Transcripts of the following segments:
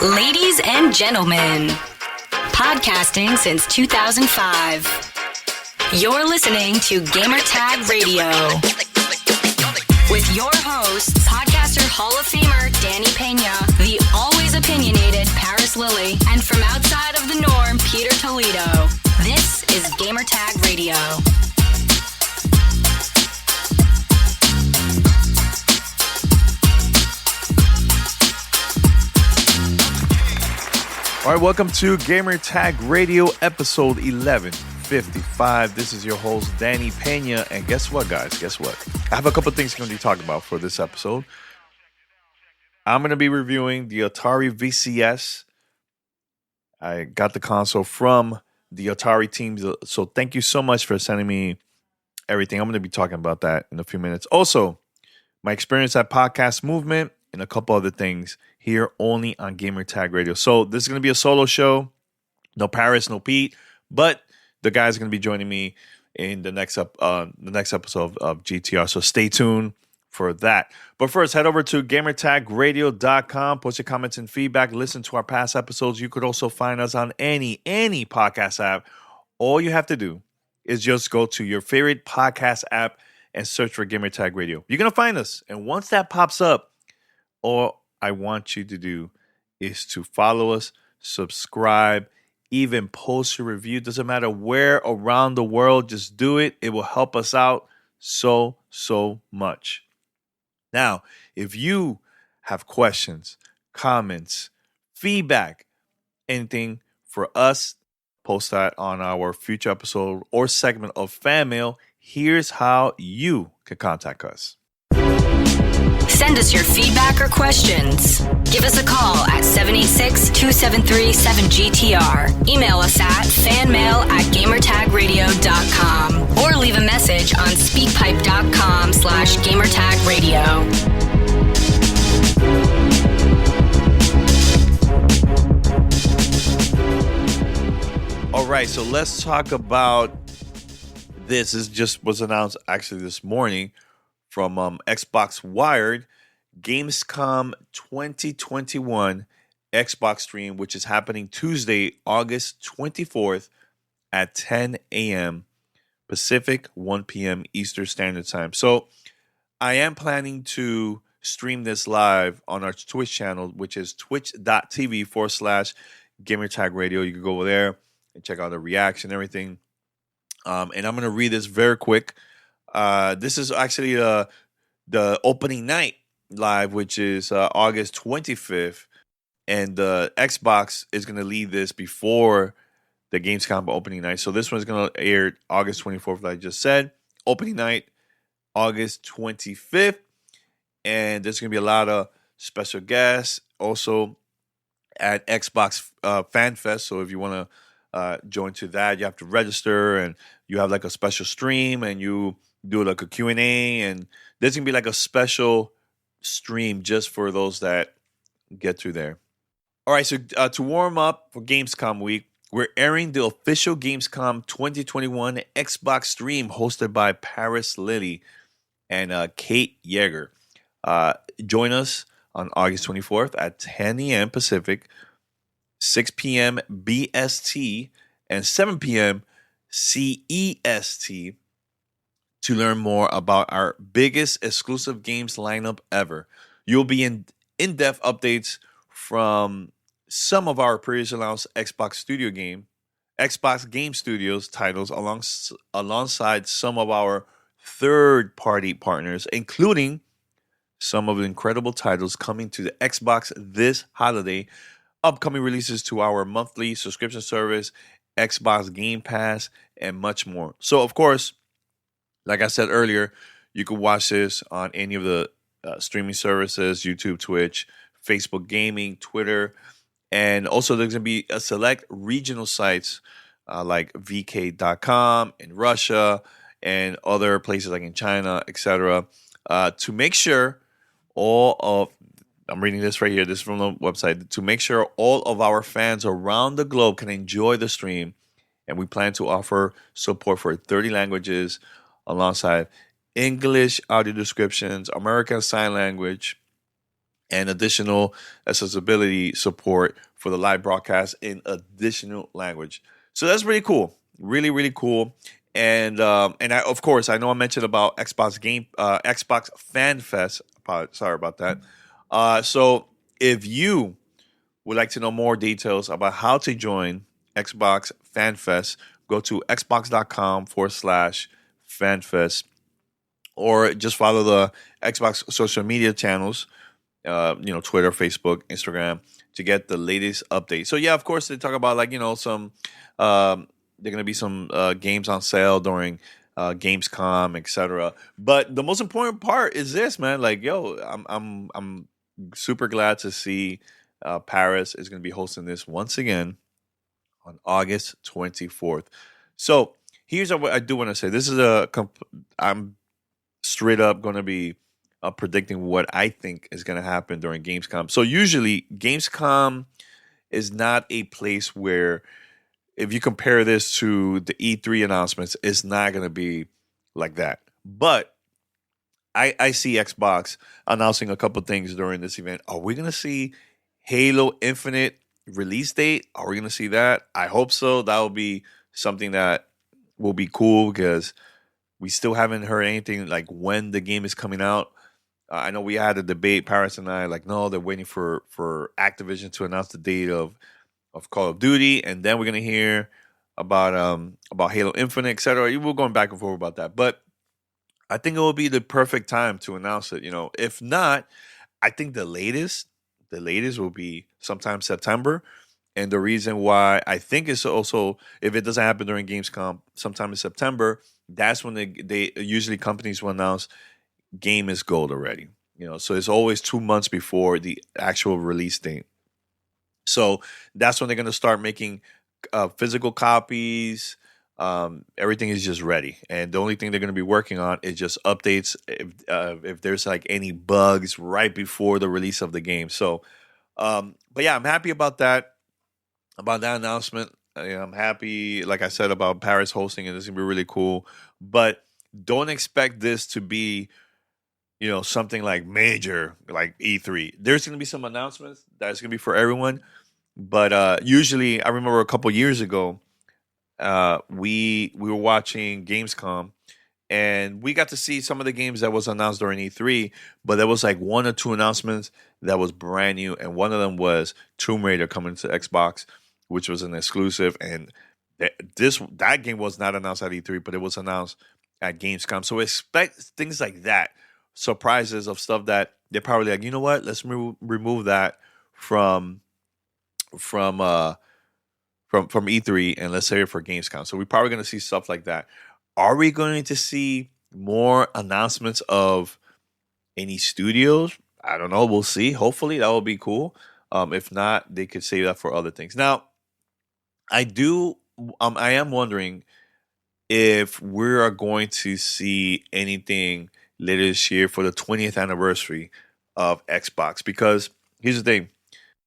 Ladies and gentlemen, podcasting since 2005. You're listening to Gamertag Radio with your hosts, podcaster Hall of Famer Danny Pena, the always opinionated Paris Lilly, and from outside of the norm, Peter Toledo. This is Gamertag Radio. All right, welcome to Gamertag Radio, episode 1155. This is your host, Danny Pena, and guess what, guys? Guess what? I have a couple things I'm going to be talking about for this episode. I'm going to be reviewing the Atari VCS. I got the console from the Atari team, so thank you so much for sending me everything. I'm going to be talking about that in a few minutes. Also, my experience at Podcast Movement and a couple other things here only on Gamertag Radio. So this is going to be a solo show. No Paris, no Pete, but the guys are going to be joining me in the next episode of GTR. So stay tuned for that. But first, head over to gamertagradio.com. Post your comments and feedback. Listen to our past episodes. You could also find us on any podcast app. All you have to do is just go to your favorite podcast app and search for Gamertag Radio. You're going to find us. And once that pops up, all I want you to do is to follow us, subscribe, even post your review. Doesn't matter where around the world, just do it. It will help us out so much. Now, if you have questions, comments, feedback, anything for us, post that on our future episode or segment of Fan Mail. Here's how you can contact us. Send us your feedback or questions. Give us a call at 786-273-7GTR. Email us at fanmail@gamertagradio.com or leave a message on speakpipe.com/gamertagradio. All right, so let's talk about this. This just was announced actually this morning from Xbox Wired. Gamescom 2021 Xbox stream, which is happening Tuesday, August 24th at 10 a.m. Pacific, 1 p.m. Eastern Standard Time. So I am planning to stream this live on our Twitch channel, which is twitch.tv/Gamertag Radio. You can go over there and check out the reaction and everything. And I'm going to read this very quick. This is actually the opening night live, which is August 25th, and the Xbox is going to lead this before the Gamescom opening night. So this one's going to air August 24th, like I just said. Opening night, August 25th, and there's going to be a lot of special guests also at Xbox Fan Fest. So if you want to join to that, you have to register, and you have like a special stream, and you do like a Q&A, and there's going to be like a special stream just for those that get through there. All right, so to warm up for Gamescom week, we're airing the official Gamescom 2021 Xbox stream hosted by Paris Lilly and Kate Yeager. Join us on August 24th at 10 a.m. Pacific, 6 p.m. BST, and 7 p.m. CEST to learn more about our biggest exclusive games lineup ever. You'll be in in-depth updates from some of our previously announced Xbox Game Studios titles alongside some of our third-party partners, including some of the incredible titles coming to the Xbox this holiday, upcoming releases to our monthly subscription service, Xbox Game Pass, and much more. So, of course, like I said earlier, you can watch this on any of the streaming services, YouTube, Twitch, Facebook Gaming, Twitter, and also there's going to be a select regional sites like VK.com in Russia and other places like in China, etc. To make sure I'm reading this right here, this is from the website, to make sure all of our fans around the globe can enjoy the stream, and we plan to offer support for 30 languages, alongside English audio descriptions, American Sign Language, and additional accessibility support for the live broadcast in additional language. So that's pretty cool. Really, really cool. And of course, I know I mentioned about Xbox Fan Fest. Sorry about that. So if you would like to know more details about how to join Xbox Fan Fest, go to xbox.com/fanfest, or just follow the Xbox social media channels, Twitter, Facebook, Instagram, to get the latest updates. So yeah, of course they talk about some, they're gonna be some games on sale during Gamescom, etc. But the most important part is this, man. Like, yo, I'm super glad to see Paris is gonna be hosting this once again on August 24th. So here's what I do want to say. This is I'm straight up going to be predicting what I think is going to happen during Gamescom. So usually Gamescom is not a place where, if you compare this to the E3 announcements, it's not going to be like that. But I see Xbox announcing a couple things during this event. Are we going to see Halo Infinite release date? Are we going to see that? I hope so. That will be something that will be cool, because we still haven't heard anything like when the game is coming out. I know we had a debate, Paris and I, like, no, they're waiting for Activision to announce the date of Call of Duty, and then we're gonna hear about Halo Infinite, etc. We're going back and forth about that, but I think it will be the perfect time to announce it. If not, I think the latest will be sometime September. And the reason why I think is also, if it doesn't happen during Gamescom, sometime in September, that's when they usually, companies will announce game is gold already. So it's always 2 months before the actual release date. So that's when they're going to start making physical copies. Everything is just ready, and the only thing they're going to be working on is just updates if there's like any bugs right before the release of the game. So, but yeah, I'm happy about that announcement. I'm happy, like I said, about Paris hosting it. It's gonna be really cool. But don't expect this to be, something like major like E3. There's gonna be some announcements that's gonna be for everyone. But usually, I remember a couple years ago, we were watching Gamescom, and we got to see some of the games that was announced during E3. But there was like one or two announcements that was brand new, and one of them was Tomb Raider coming to Xbox, which was an exclusive. And that game was not announced at E3, but it was announced at Gamescom. So expect things like that, surprises of stuff that they're probably like, you know what, let's remove that from E3, and let's save it for Gamescom. So we're probably going to see stuff like that. Are we going to see more announcements of any studios? I don't know. We'll see. Hopefully, that will be cool. If not, they could save that for other things. Now, I am wondering if we are going to see anything later this year for the 20th anniversary of Xbox. Because here's the thing: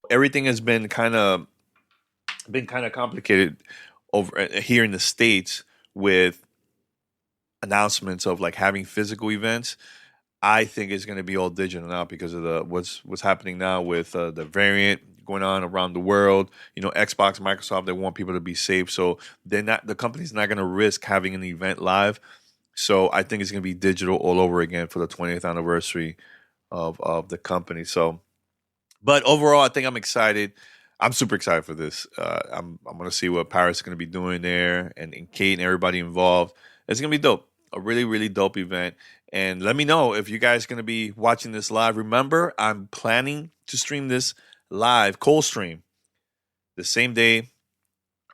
everything has been kind of complicated over here in the States with announcements of like having physical events. I think it's going to be all digital now because of what's happening now with the variant going on around the world. Xbox, Microsoft, they want people to be safe, so the company's not going to risk having an event live. So I think it's going to be digital all over again for the 20th anniversary of the company. So, but overall, I think I'm excited. I'm super excited for this. I'm going to see what Paris is going to be doing there, and Kate and everybody involved. It's going to be dope. A really, really dope event. And let me know if you guys are going to be watching this live. Remember, I'm planning to stream this live, cold stream, the same day,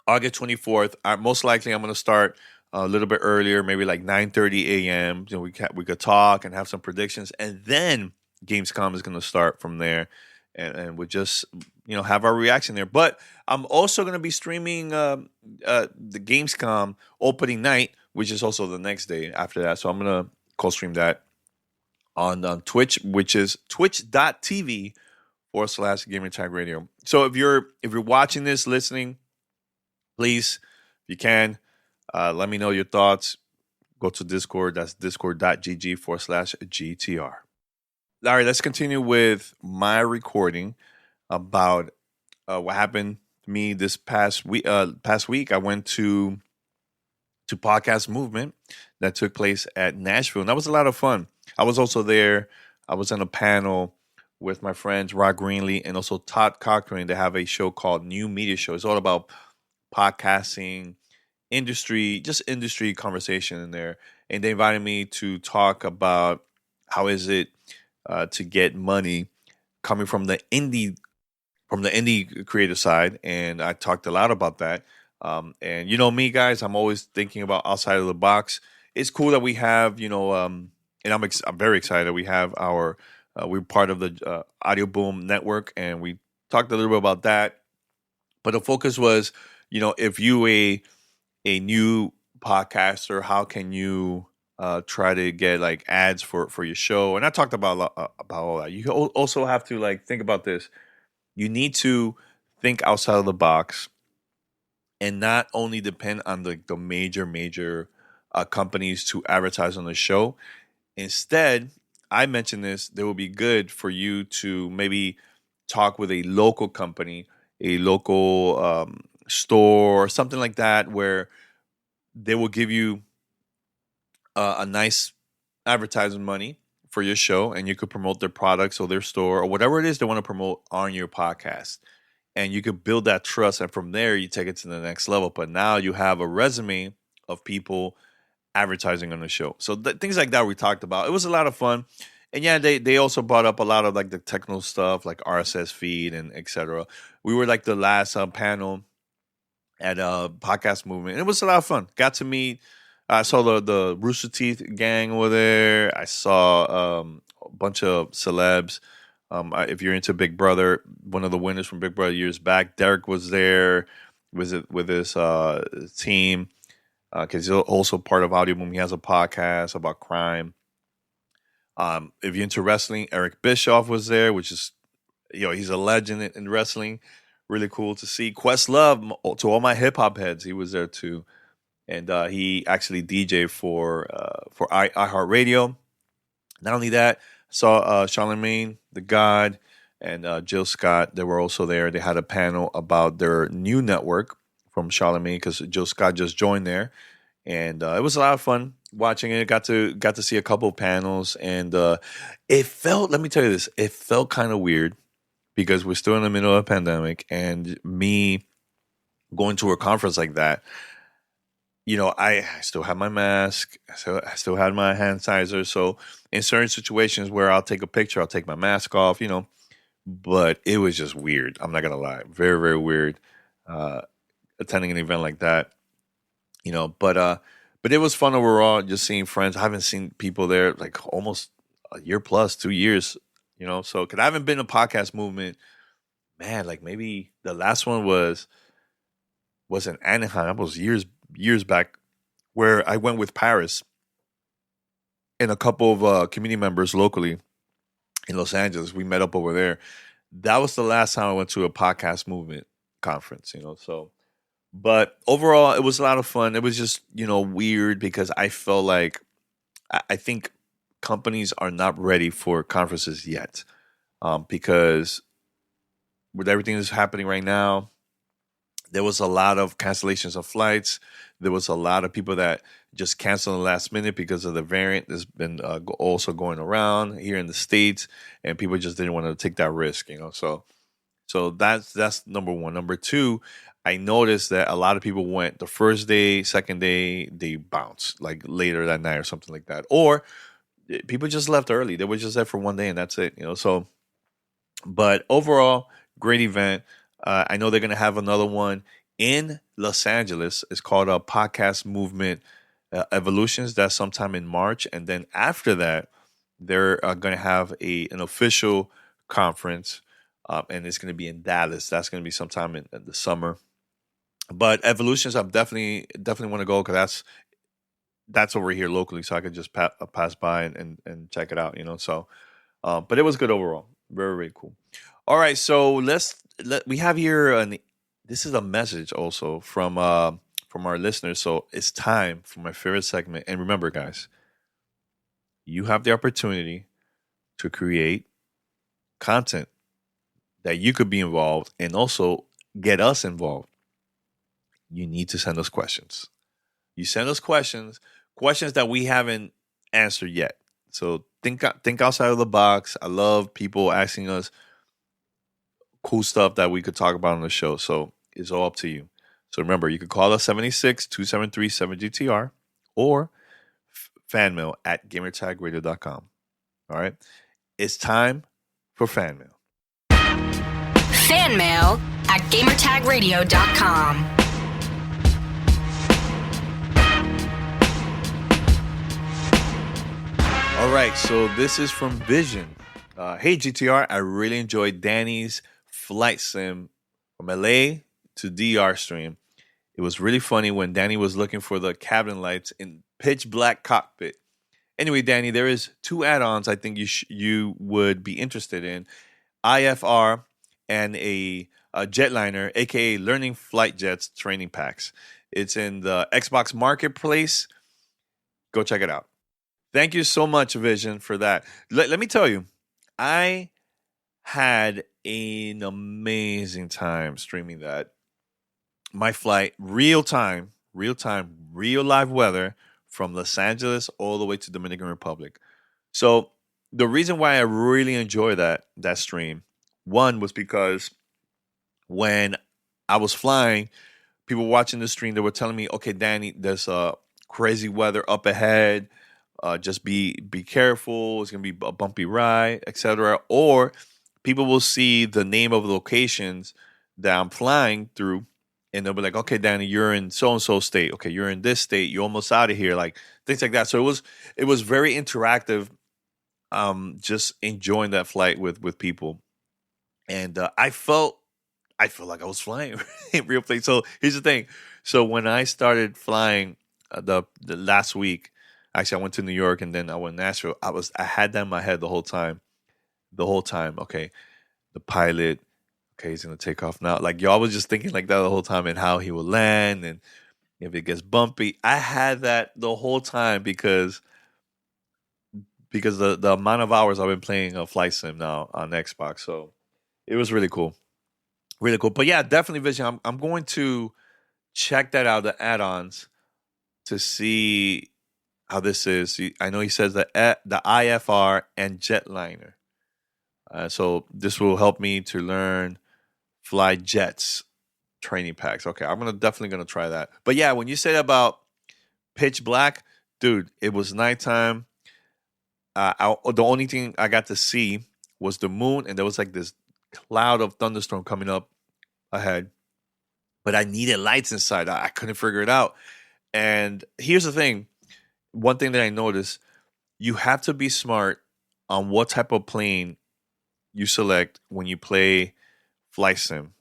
August 24th. Most likely, I'm going to start a little bit earlier, maybe like 9:30 a.m. We could talk and have some predictions. And then Gamescom is going to start from there. And we'll just, have our reaction there. But I'm also going to be streaming the Gamescom opening night, which is also the next day after that. So I'm going to co-stream that on Twitch, which is twitch.tv/GamerTag Radio. So if you're watching this, listening, please, if you can, let me know your thoughts. Go to Discord. That's discord.gg/GTR. Larry, let's continue with my recording about what happened to me this past week. Past week, I went to podcast movement that took place at Nashville, and that was a lot of fun. I was also there. I was on a panel with my friends Rod Greenlee and also Todd Cochran. They have a show called New Media Show. It's all about podcasting, industry, just industry conversation in there. And they invited me to talk about how is it to get money coming from the indie creative side, and I talked a lot about that. And you know me, guys, I'm always thinking about outside of the box. It's cool that we have, and I'm very excited. We have we're part of the Audio Boom network, and we talked a little bit about that. But the focus was, if you a new podcaster, how can you try to get like ads for your show? And I talked about all that. You also have to like think about this. You need to think outside of the box and not only depend on the major companies to advertise on the show. Instead, I mentioned this, it would be good for you to maybe talk with a local company, a local store, or something like that, where they will give you a nice advertising money for your show, and you could promote their products or their store or whatever it is they want to promote on your podcast. And you could build that trust, and from there you take it to the next level. But now you have a resume of people advertising on the show. So things like that we talked about. It was a lot of fun. And yeah, they also brought up a lot of like the technical stuff, like RSS feed and etc. We were like the last panel at podcast movement, and it was a lot of fun. Got to meet. I saw the Rooster Teeth gang over there. I saw a bunch of celebs. If you're into Big Brother, one of the winners from Big Brother years back, Derek was there with his team because he's also part of Audio Boom. He has a podcast about crime. If you're into wrestling, Eric Bischoff was there, which is, he's a legend in wrestling. Really cool to see. Questlove, to all my hip hop heads, he was there too, and he actually DJ for iHeartRadio. Not only that, saw Charlemagne the God and Jill Scott. They were also there. They had a panel about their new network from Charlemagne because Jill Scott just joined there, and it was a lot of fun watching it. Got to see a couple of panels, and it felt. Let me tell you this. It felt kind of weird because we're still in the middle of a pandemic, and me going to a conference like that. I still have my mask. I still had my hand sanitizer. So in certain situations where I'll take a picture, I'll take my mask off, But it was just weird. I'm not going to lie. Very, very weird attending an event like that, But it was fun overall, just seeing friends. I haven't seen people there like almost a year plus, 2 years, So, because I haven't been to podcast movement, man, like maybe the last one was in Anaheim. That was years back, where I went with Paris and a couple of community members locally in Los Angeles. We met up over there. That was the last time I went to a podcast movement conference, So, but overall, it was a lot of fun. It was just, weird because I felt like I think companies are not ready for conferences yet, because with everything that's happening right now, there was a lot of cancellations of flights. There was a lot of people that just canceled in the last minute because of the variant that's been also going around here in the States, and people just didn't want to take that risk, So that's number one. Number two, I noticed that a lot of people went the first day, second day, they bounced like later that night or something like that, or people just left early. They were just there for one day and that's it, So, but overall, great event. I know they're going to have another one in Los Angeles. It's called a Podcast Movement Evolutions. That's sometime in March. And then after that, they're going to have an official conference, and it's going to be in Dallas. That's going to be sometime in the summer. But Evolutions, I definitely want to go because that's over here locally, so I could just pass by and check it out, So, but it was good overall. Very, very cool. All right, so we have here this is a message also from our listeners. So it's time for my favorite segment. And remember, guys, you have the opportunity to create content that you could be involved and also get us involved, you need to send us questions. You send us questions that we haven't answered yet. So think outside of the box. I love people asking us cool stuff that we could talk about on the show. So it's all up to you. So remember, you can call us 786-273-7GTR or fan mail at gamertagradio.com. All right. It's time for fan mail. Fan mail at gamertagradio.com. All right, so this is from Vision. Hey, GTR, I really enjoyed Danny's flight sim from LA to DR stream. It was really funny when Danny was looking for the cabin lights in pitch black cockpit. Anyway, Danny, there is 2 add-ons I think you would be interested in. IFR and a jetliner, aka Learning Flight Jets training packs. It's in the Xbox Marketplace. Go check it out. Thank you so much, Vision, for that. Let me tell you, I had an amazing time streaming that. My flight, real time, real live weather from Los Angeles all the way to Dominican Republic. So the reason why I really enjoy that stream, one was because when I was flying, people watching the stream, they were telling me, okay, Danny, there's crazy weather up ahead. Just be careful. It's gonna be a bumpy ride, etc. Or people will see the name of the locations that I'm flying through, and they'll be like, "Okay, Danny, you're in so and so state. Okay, you're in this state. You're almost out of here." Like things like that. So it was very interactive. Just enjoying that flight with people, and I felt like I was flying in real place. So here's the thing. So when I started flying the last week. Actually, I went to New York and then I went to Nashville. I had that in my head the whole time. Okay, the pilot, okay, he's gonna take off now. Like y'all was just thinking like that the whole time and how he will land and if it gets bumpy. I had that the whole time because the amount of hours I've been playing a flight sim now on Xbox. So it was really cool. Really cool. But yeah, definitely Vision. I'm going to check that out, the add-ons, to see how this is. I know he says the IFR and jetliner. So this will help me to learn fly jets training packs. Okay, I'm definitely gonna try that. But yeah, when you said about pitch black, dude, it was nighttime. The only thing I got to see was the moon, and there was like this cloud of thunderstorm coming up ahead. But I needed lights inside. I couldn't figure it out. And here's the thing. One thing that I noticed, you have to be smart on what type of plane you select when you play flight sim.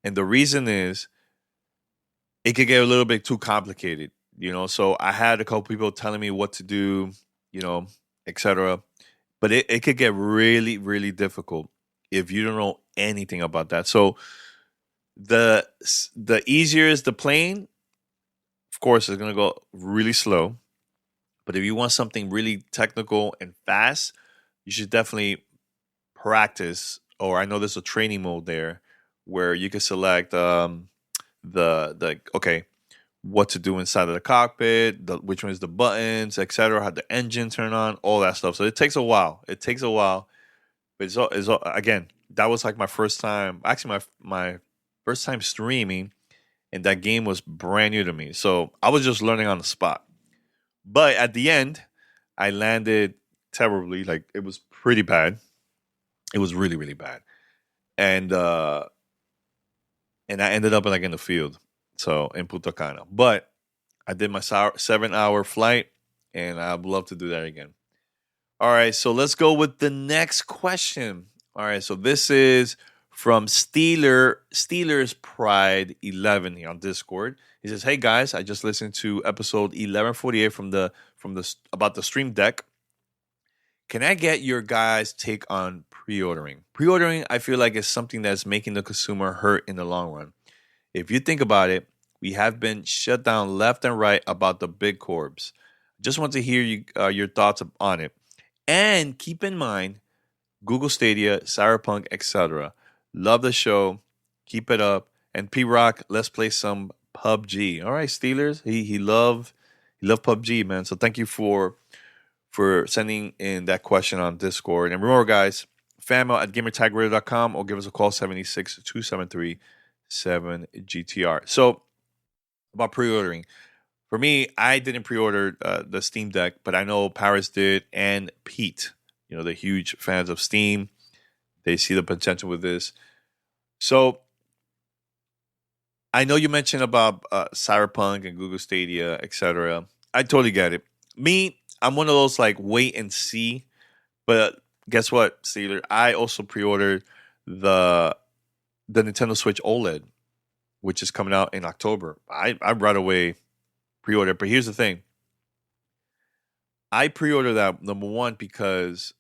And the reason is it could get a little bit too complicated, So I had a couple people telling me what to do, etc. But it could get really, really difficult if you don't know anything about that. So the easier is the plane, of course, it's going to go really slow. But if you want something really technical and fast, you should definitely practice. Or I know there's a training mode there where you can select what to do inside of the cockpit, which one is the buttons, etc. How the engine turn on, all that stuff. So it takes a while. But it's again, that was like my first time. Actually, my first time streaming, and that game was brand new to me. So I was just learning on the spot. But at the end, I landed terribly. Like it was pretty bad. It was really, really bad. And I ended up in the field. So in Punta Cana. But I did my 7-hour flight, and I'd love to do that again. All right, so let's go with the next question. All right, so this is from Steelers Pride 11 here on Discord. He says, "Hey guys, I just listened to episode 1148 from the about the Stream Deck. Can I get your guys' take on pre-ordering? Pre-ordering, I feel like, is something that's making the consumer hurt in the long run. If you think about it, we have been shut down left and right about the big corps. Just want to hear your thoughts on it. And keep in mind, Google Stadia, Cyberpunk, etc. Love the show. Keep it up. And P Rock, let's play some PUBG. All right, Steelers. He loved PUBG, man. So thank you for sending in that question on Discord. And remember, guys, fanmail at gamertagradio.com or give us a call 76273-7GTR. So about pre-ordering. For me, I didn't pre-order the Steam Deck, but I know Paris did and Pete. You know, they're huge fans of Steam. They see the potential with this. So I know you mentioned about Cyberpunk and Google Stadia, etc. I totally get it. Me, I'm one of those like wait and see. But guess what, Steeler? I also pre-ordered the Nintendo Switch OLED, which is coming out in October. I right away pre-ordered. But here's the thing. I pre-ordered that, number one, because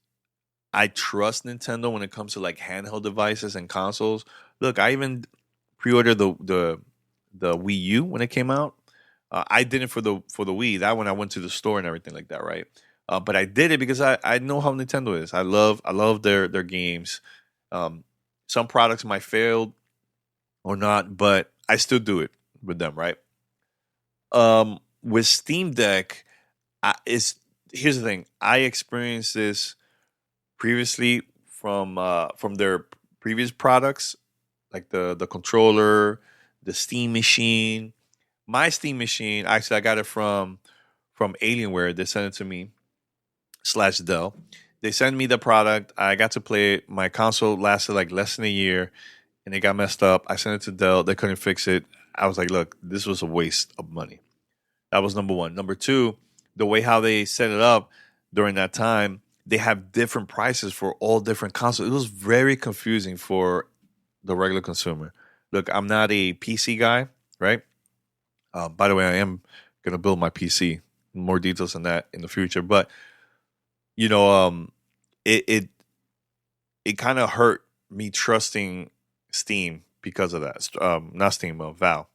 I trust Nintendo when it comes to like handheld devices and consoles. Look, I even pre-ordered the Wii U when it came out. I didn't for the Wii. That one I went to the store and everything like that, right? But I did it because I know how Nintendo is. I love their games. Some products might fail or not, but I still do it with them, right? With Steam Deck, here's the thing. I experienced this previously from their previous products, like the controller, the Steam machine. My Steam machine, actually, I got it from Alienware. They sent it to me / Dell. They sent me the product. I got to play it. My console lasted like less than a year, and it got messed up. I sent it to Dell. They couldn't fix it. I was like, look, this was a waste of money. That was number one. Number two, the way how they set it up during that time, they have different prices for all different consoles. It was very confusing for the regular consumer. Look, I'm not a PC guy, right? By the way, I am going to build my PC. More details on that in the future. But, you know, it kind of hurt me trusting Steam because of that. Not Steam, Valve.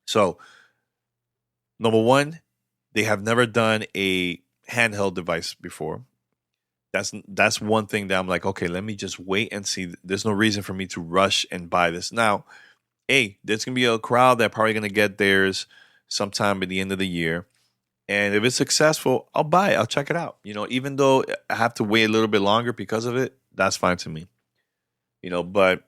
So, number one, they have never done a handheld device before. That's one thing that I'm like, okay, let me just wait and see. There's no reason for me to rush and buy this. Now, hey, there's going to be a crowd that probably going to get theirs sometime at the end of the year. And if it's successful, I'll buy it. I'll check it out. You know, even though I have to wait a little bit longer because of it, that's fine to me. You know, but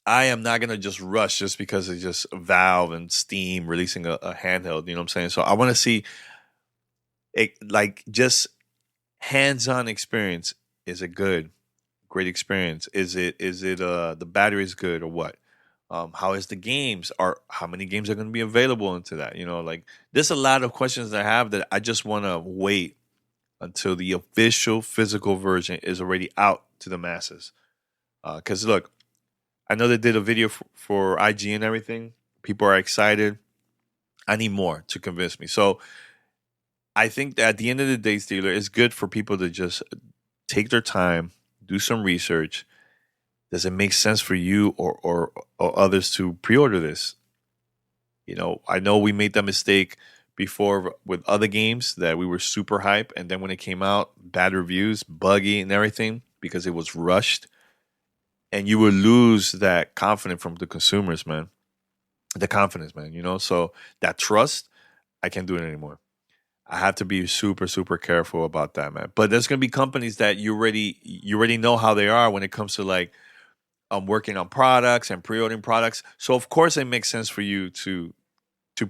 I am not going to just rush just because it's just Valve and Steam releasing a handheld. You know what I'm saying? So I want to see it, like, just hands-on experience. Is it good? Great experience. Is it the battery is good or what? How is the games? How many games are going to be available into that? You know, like there's a lot of questions that I have that I just want to wait until the official physical version is already out to the masses. Because look, I know they did a video for IG and everything. People are excited. I need more to convince me. So I think that at the end of the day, Steeler, it's good for people to just take their time, do some research. Does it make sense for you or others to pre-order this? You know, I know we made that mistake before with other games that we were super hype, and then when it came out, bad reviews, buggy and everything because it was rushed, and you will lose that confidence from the consumers, man. The confidence, man. You know, so that trust, I can't do it anymore. I have to be super, super careful about that, man. But there's gonna be companies that you already know how they are when it comes to like working on products and pre-ordering products. So of course it makes sense for you to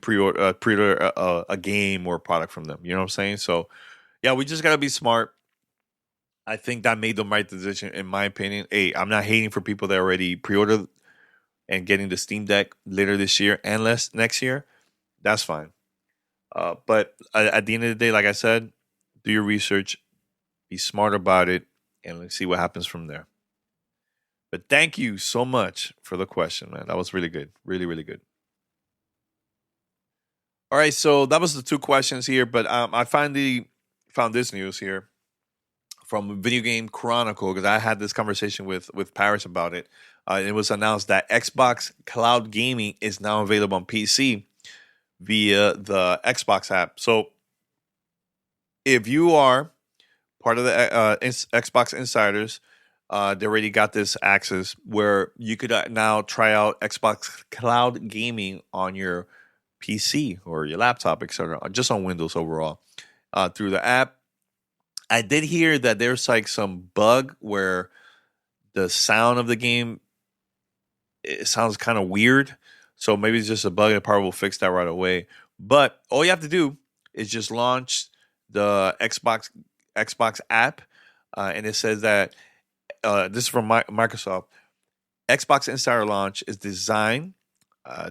pre-order a game or a product from them. You know what I'm saying? So yeah, we just gotta be smart. I think that made the right decision in my opinion. Hey, I'm not hating for people that already pre-ordered and getting the Steam Deck later this year and next year. That's fine. But at the end of the day, like I said, do your research, be smart about it, and let's see what happens from there. But thank you so much for the question, man. That was really good. Really, really good. All right, so that was the two questions here, but I finally found this news here from Video Game Chronicle because I had this conversation with Paris about it. It was announced that Xbox Cloud Gaming is now available on PC via the Xbox app. So if you are part of the Xbox Insiders. They already got this access where you could now try out Xbox Cloud Gaming on your PC or your laptop, etc., just on Windows overall through the app. I did hear that there's like some bug where the sound of the game, it sounds kind of weird. So maybe it's just a bug. It probably will fix that right away. But all you have to do is just launch the Xbox app, and it says that this is from Microsoft. Xbox Insider Launch is designed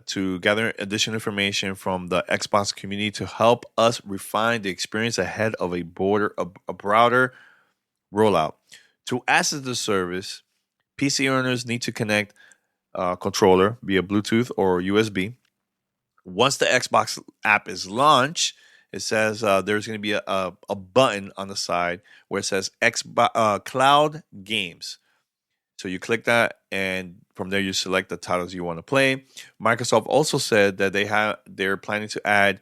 to gather additional information from the Xbox community to help us refine the experience ahead of a broader rollout. To access the service, PC owners need to connect a controller via Bluetooth or USB. Once the Xbox app is launched, it says there's going to be a button on the side where it says Xbox Cloud Games. So you click that, and from there you select the titles you want to play. Microsoft also said that they're planning to add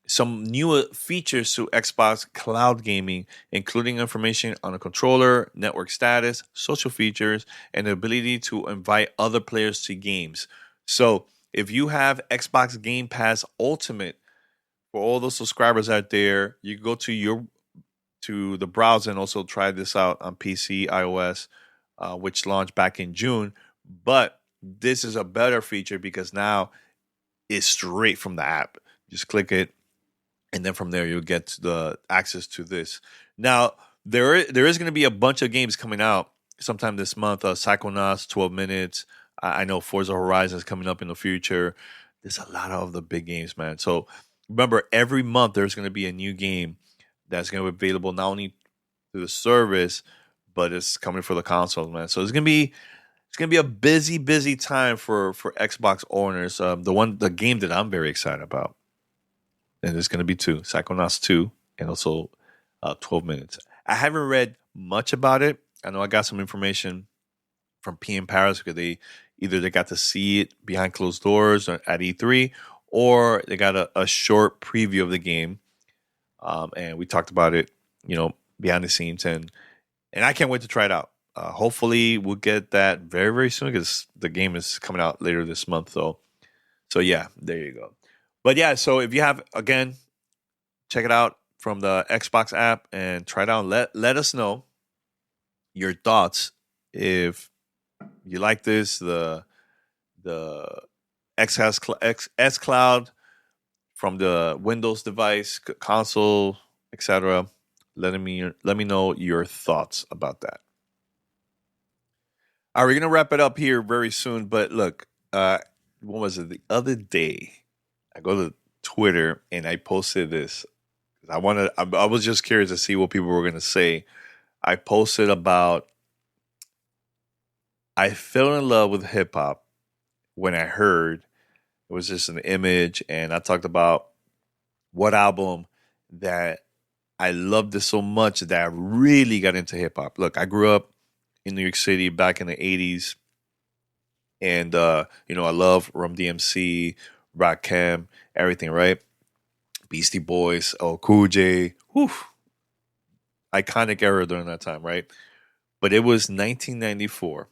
some newer features to Xbox Cloud Gaming, including information on a controller, network status, social features, and the ability to invite other players to games. So if you have Xbox Game Pass Ultimate, for all those subscribers out there, you can go to the browser and also try this out on PC, iOS, which launched back in June. But this is a better feature because now it's straight from the app. Just click it, and then from there you'll get the access to this. Now there is going to be a bunch of games coming out sometime this month. Psychonauts, 12 minutes. I know Forza Horizon is coming up in the future. There's a lot of the big games, man. So remember, every month there's going to be a new game that's going to be available not only through the service, but it's coming for the consoles, man. So it's gonna be a busy time for Xbox owners. The game that I'm very excited about, and there's gonna be two, Psychonauts 2, and also 12 minutes. I haven't read much about it. I know I got some information from PM Paris because they got to see it behind closed doors at E3, or they got a short preview of the game, and we talked about it, behind the scenes, and I can't wait to try it out. Hopefully, we'll get that very, very soon because the game is coming out later this month, though. So, yeah, there you go. But, yeah, so if you have, again, check it out from the Xbox app and try it out. Let us know your thoughts. If you like this, the X Cloud from the Windows device, console, etc., let me know your thoughts about that. All right, we're gonna wrap it up here very soon. But look, what was it? The other day, I go to Twitter and I posted this. I was just curious to see what people were gonna say. I posted about I fell in love with hip hop when I heard it was just an image, and I talked about what album that I loved it so much that I really got into hip hop. Look, I grew up in New York City back in the 80s. And, I love Rum DMC, Rakim, everything, right? Beastie Boys, Cool J. Whew. Iconic era during that time, right? But it was 1994.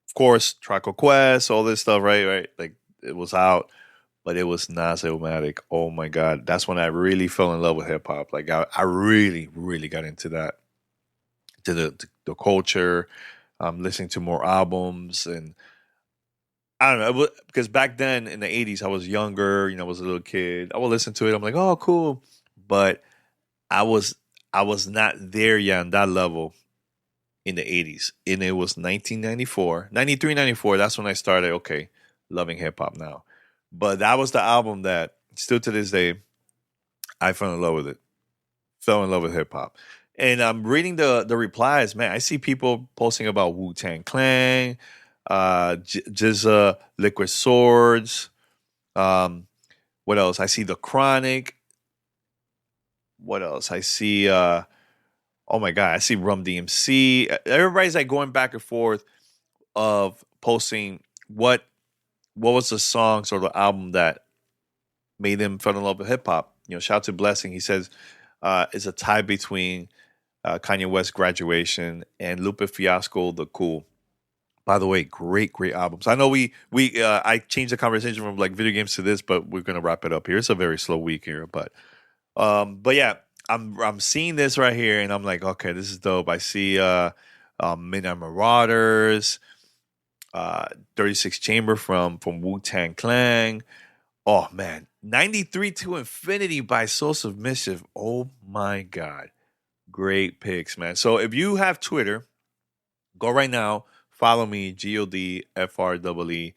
Of course, Tribe Quest, all this stuff, right? Like, it was out. But it was Nas-O-Matic. Oh my God. That's when I really fell in love with hip hop. Like I really, really got into that. To the culture, listening to more albums, and I don't know, because back then in the 80s I was younger, I was a little kid. I would listen to it, I'm like, oh cool. But I was not there yet on that level in the 80s. And it was 1994, 93, 94, that's when I started, okay, loving hip hop now. But that was the album that, still to this day, I fell in love with it. Fell in love with hip hop. And I'm reading the replies, man. I see people posting about Wu-Tang Clan, Liquid Swords. What else? I see The Chronic. What else? I see, oh my God, I see Rum DMC. Everybody's like going back and forth of posting what was the songs or the album that made them fall in love with hip hop. Shout out to Blessing. He says it's a tie between Kanye West Graduation, and Lupe Fiasco The Cool. By the way, great albums. I know I changed the conversation from like video games to this, but we're gonna wrap it up here. It's a very slow week here, but yeah, I'm seeing this right here, and I'm like, okay, this is dope. I see Midnight Marauders, 36 Chamber from Wu-Tang Clan. Oh man, 93 to Infinity by Soul of Mischief. Oh my god, great picks, man. So if you have Twitter, go right now. Follow me, GODFREE,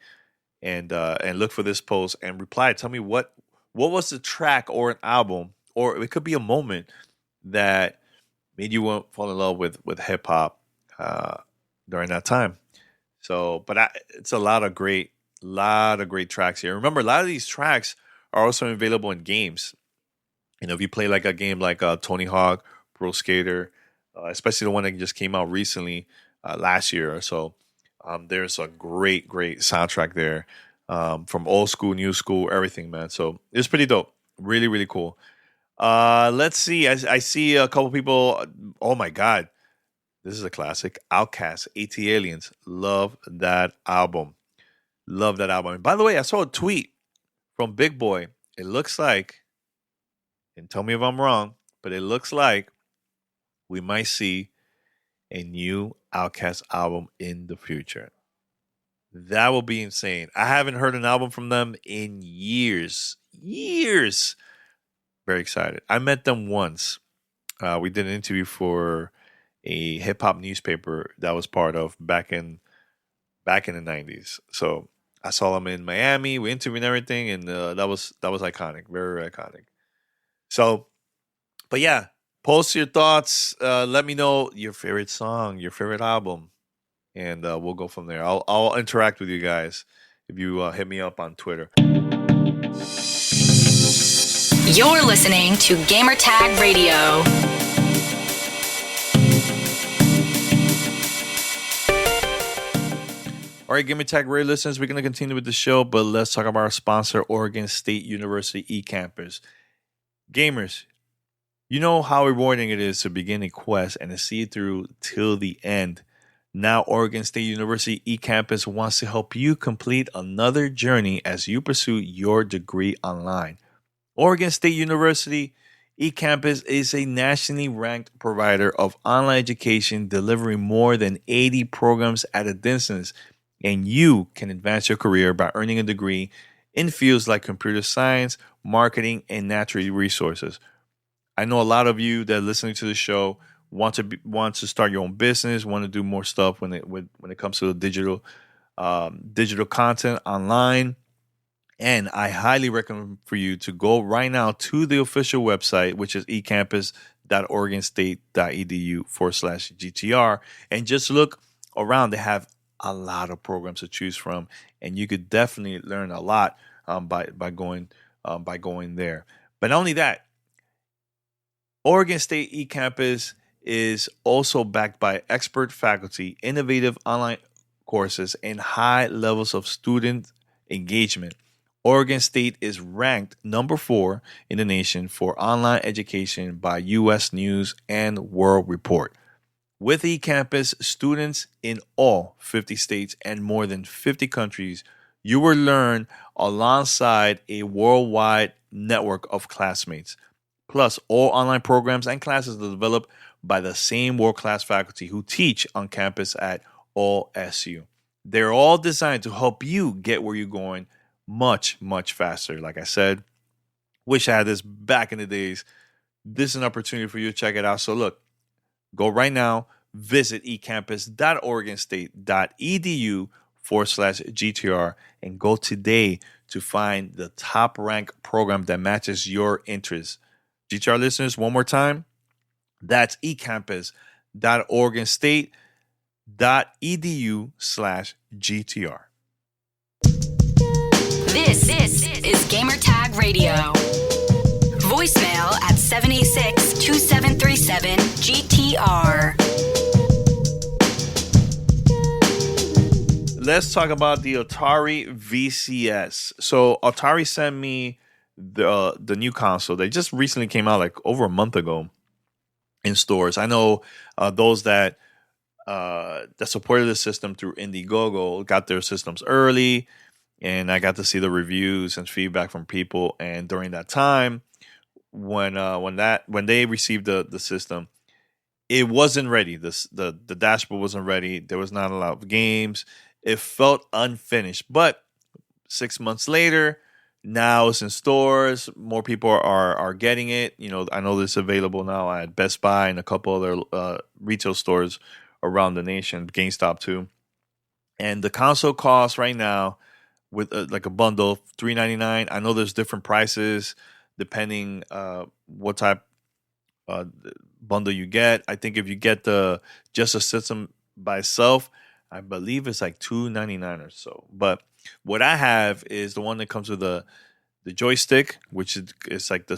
and look for this post and reply. Tell me what was the track or an album, or it could be a moment that made you fall in love with hip hop during that time. So, but it's a lot of great tracks here. Remember, a lot of these tracks are also available in games. You know, if you play like a game like Tony Hawk Pro Skater, especially the one that just came out recently. Last year or so, there's a great soundtrack there, from old school, new school, everything, man. So it's pretty dope, really cool. Let's see. I see a couple people. Oh my god, this is a classic. Outkast, AT Aliens. Love that album. And by the way, I saw a tweet from Big Boy. It looks like, and tell me if I'm wrong, but it looks like we might see a new Outkast album in the future. That will be insane. I haven't heard an album from them in years. Very excited. I met them once. We did an interview for a hip hop newspaper that was part of back in the 90s. So I saw them in Miami. We interviewed and everything, and that was iconic, very iconic. So, but yeah. Post your thoughts. Let me know your favorite song, your favorite album, and we'll go from there. I'll interact with you guys if you hit me up on Twitter. You're listening to Gamertag Radio. All right, Gamertag Radio listeners, we're going to continue with the show, but let's talk about our sponsor, Oregon State University eCampus. Gamers, you know how rewarding it is to begin a quest and to see it through till the end. Now, Oregon State University eCampus wants to help you complete another journey as you pursue your degree online. Oregon State University eCampus is a nationally ranked provider of online education, delivering more than 80 programs at a distance, and you can advance your career by earning a degree in fields like computer science, marketing, and natural resources. I know a lot of you that are listening to the show want to start your own business, want to do more stuff when it comes to digital content online. And I highly recommend for you to go right now to the official website, which is ecampus.oregonstate.edu/GTR, and just look around. They have a lot of programs to choose from, and you could definitely learn a lot by going there. But not only that, Oregon State eCampus is also backed by expert faculty, innovative online courses, and high levels of student engagement. Oregon State is ranked number 4 in the nation for online education by U.S. News and World Report. With eCampus, students in all 50 states and more than 50 countries, you will learn alongside a worldwide network of classmates. Plus, all online programs and classes are developed by the same world-class faculty who teach on campus at OSU. They're all designed to help you get where you're going much faster. Like I said, wish I had this back in the days. This is an opportunity for you to check it out. So look, go right now, visit ecampus.oregonstate.edu/GTR and go today to find the top ranked program that matches your interests. GTR listeners, one more time, that's ecampus.oregonstate.edu/GTR. This is Gamertag Radio. Voicemail at 786-2737-GTR. Let's talk about the Atari VCS. So Atari sent me the new console. They just recently came out like over a month ago. in stores. I know those that supported the system through Indiegogo got their systems early, and I got to see the reviews and feedback from people. And during that time, when they received the system, it wasn't ready. The dashboard wasn't ready. There was not a lot of games. It felt unfinished. But 6 months later, now it's in stores. More people are getting it. I know this is available now at Best Buy and a couple other retail stores around the nation, GameStop too. And the console costs right now with like a bundle $399. I know there's different prices depending what type uh, bundle you get. I think if you get the just a system by itself, I believe it's like $299 or so. But what I have is the one that comes with the joystick, which is like the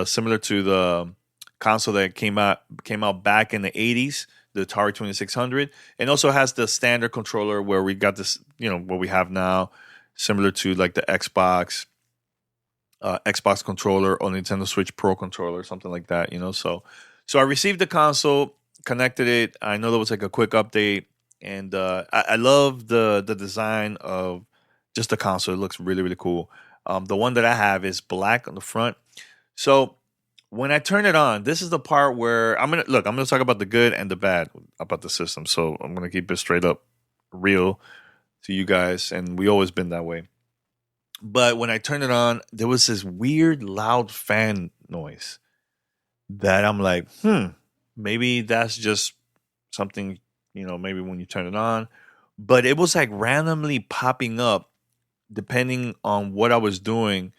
similar to the console that came out back in the 80s, the Atari 2600, and also has the standard controller where we got this, what we have now, similar to like the Xbox controller or Nintendo Switch Pro controller, something like that, So I received the console, connected it. I know there was like a quick update, and I love the design of just the console. It looks really, really cool. The one that I have is black on the front. So when I turn it on, this is the part where I'm gonna talk about the good and the bad about the system. So I'm gonna keep it straight up real to you guys, and we always been that way. But when I turned it on, there was this weird loud fan noise that I'm like, maybe that's just something, maybe when you turn it on. But it was like randomly popping up depending on what I was doing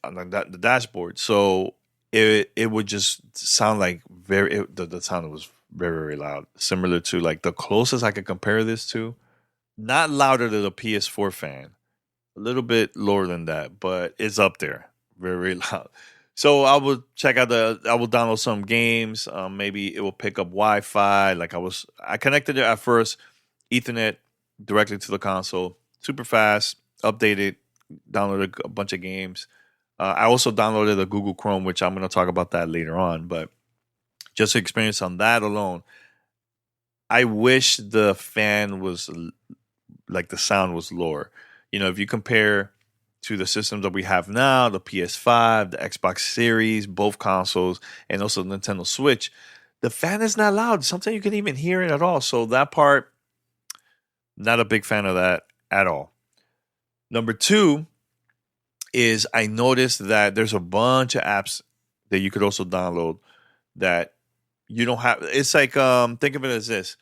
on the dashboard. So it would just sound like the sound was very, very loud, similar to like the closest I could compare this to, not louder than the PS4 fan, a little bit lower than that, but it's up there, very, very loud. So I will download some games. Maybe it will pick up Wi-Fi. I connected it at first, Ethernet directly to the console, super fast, updated, downloaded a bunch of games. I also downloaded a Google Chrome, which I'm going to talk about that later on. But just experience on that alone, I wish the fan was like the sound was lower. If you compare to the systems that we have now, the PS5, the Xbox Series, both consoles, and also the Nintendo Switch, the fan is not loud. Sometimes you can even hear it at all. So that part, not a big fan of that at all. Number two is I noticed that there's a bunch of apps that you could also download that you don't have. It's like, think of it as this.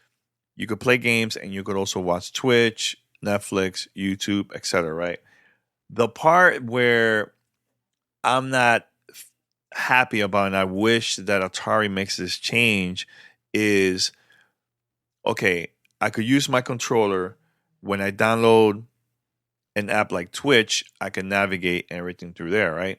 You could play games and you could also watch Twitch, Netflix, YouTube, etc., right? The part where I'm not happy about and I wish that Atari makes this change is, okay, I could use my controller when I download an app like Twitch, I can navigate everything through there, right?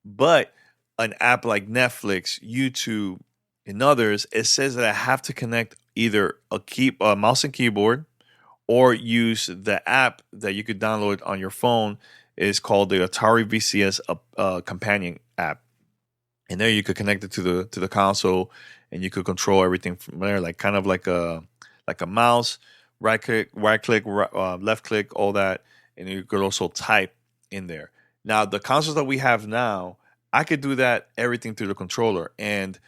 But an app like Netflix, YouTube, and others, it says that I have to connect either a mouse and keyboard or use the app that you could download on your phone. Is called the Atari VCS companion app, and there you could connect it to the console, and you could control everything from there, like kind of like a mouse, right click, left click, all that, and you could also type in there. Now the consoles that we have now, I could do that everything through the controller, and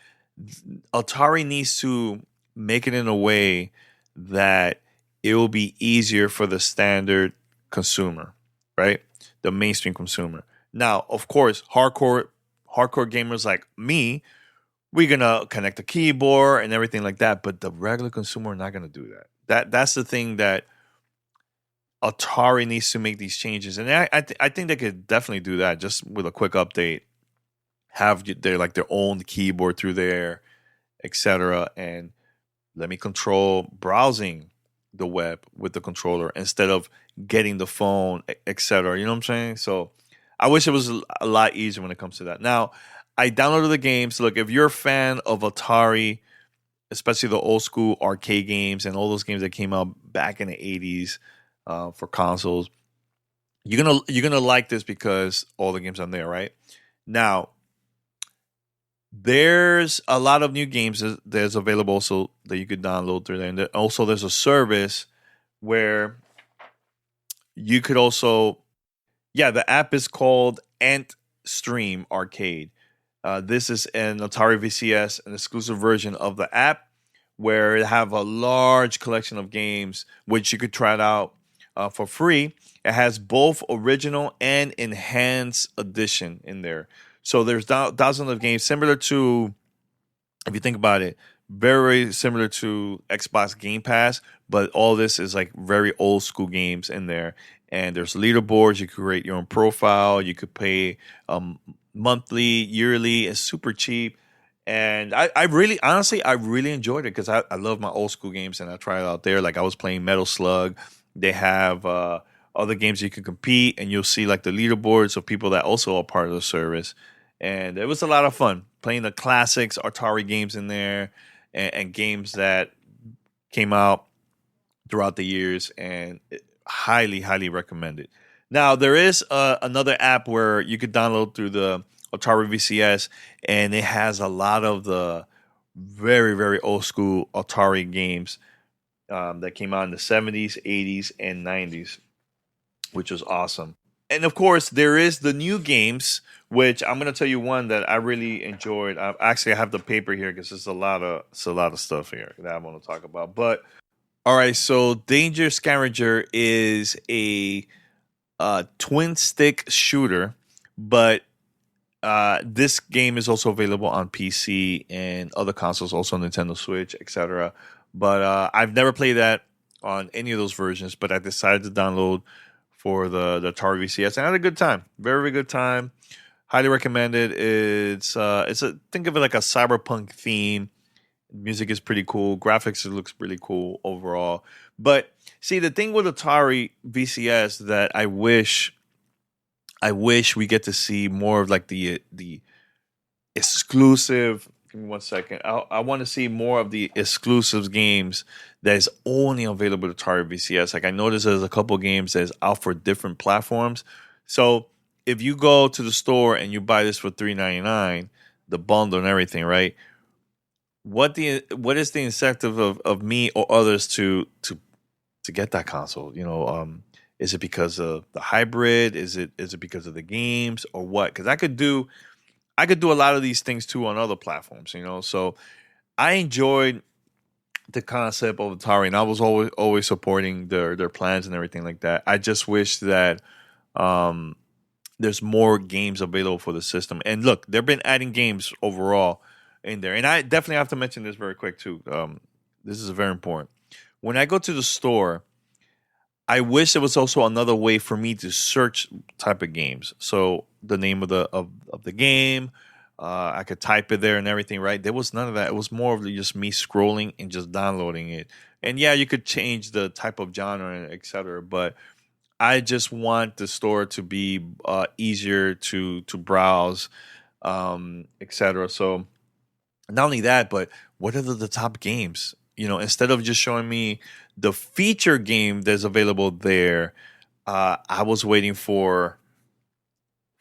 Atari needs to make it in a way that it will be easier for the standard consumer, right? The mainstream consumer. Now, of course, hardcore gamers like me, we're gonna connect the keyboard and everything like that. But the regular consumer are not gonna do that. That's the thing that Atari needs to make these changes, and I think they could definitely do that just with a quick update. Have their own keyboard through there, etc., and let me control browsing the web with the controller instead of getting the phone, etc. You know what I'm saying? So I wish it was a lot easier when it comes to that. Now, I downloaded the games. Look, if you're a fan of Atari, especially the old school arcade games and all those games that came out back in the 80s for consoles, you're gonna like this because all the games are there, right? Now, There's a lot of new games that's available also that you could download through there. And also there's a service where you could also, yeah, the app is called Ant Stream Arcade. This is an Atari VCS, an exclusive version of the app where it have a large collection of games which you could try it out for free. It has both original and enhanced edition in there. So there's thousands of games similar to, if you think about it, very similar to Xbox Game Pass, but all this is like very old school games in there. And there's leaderboards. You could create your own profile. You could pay monthly, yearly. It's super cheap. And I really, honestly, I really enjoyed it because I love my old school games and I tried it out there. Like I was playing Metal Slug. They have other games you can compete and you'll see like the leaderboards of people that also are part of the service. And it was a lot of fun playing the classics Atari games in there and games that came out throughout the years, and highly, highly recommended. Now, there is another app where you could download through the Atari VCS, and it has a lot of the very, very old school Atari games that came out in the 70s, 80s, and 90s, which was awesome. And of course, there is the new games, which I'm gonna tell you one that I really enjoyed. I have the paper here because it's a lot of stuff here that I want to talk about. But all right, so Danger Scavenger is a twin stick shooter, but this game is also available on PC and other consoles, also Nintendo Switch, etc. But I've never played that on any of those versions, but I decided to download for the Atari VCS and I had a good time. Very, very good time. Highly recommended. It's think of it like a cyberpunk theme. Music is pretty cool. Graphics, it looks really cool overall. But see, the thing with Atari VCS that I wish we get to see more of like the exclusive. Give me 1 second. I want to see more of the exclusive games that is only available to Atari VCS. Like I noticed there's a couple games that's out for different platforms. So if you go to the store and you buy this for $3.99, the bundle and everything, right? What is the incentive of me or others to get that console? Is it because of the hybrid? Is it because of the games or what? Because I could do a lot of these things too on other platforms. So I enjoyed the concept of Atari, and I was always supporting their plans and everything like that. I just wish that there's more games available for the system. And look, they've been adding games overall in there. And I definitely have to mention this very quick too. This is very important. When I go to the store, I wish there was also another way for me to search type of games. So the name of the game, I could type it there and everything, right? There was none of that. It was more of just me scrolling and just downloading it. And yeah, you could change the type of genre, etc. But I just want the store to be easier to browse, etc. So not only that, but what are the top games? Instead of just showing me the feature game that's available there, I was waiting for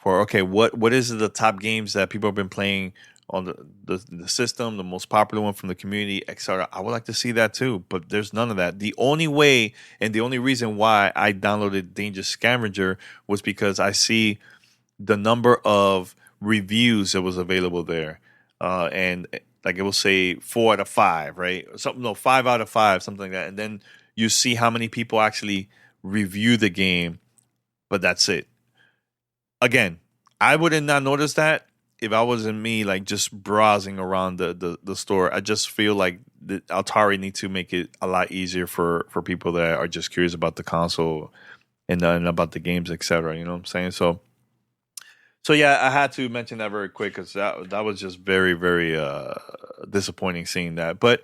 okay, what is the top games that people have been playing on the system, the most popular one from the community, etc. I would like to see that too, but there's none of that. The only way and the only reason why I downloaded Danger Scavenger was because I see the number of reviews that was available there. And like it will say 4 out of 5, right? 5 out of 5, something like that. And then you see how many people actually review the game, but that's it. Again, I would not notice that if I wasn't me, like just browsing around the store. I just feel like the Atari need to make it a lot easier for people that are just curious about the console and about the games, etc. You know what I'm saying? So yeah, I had to mention that very quick because that was just very, very disappointing seeing that. But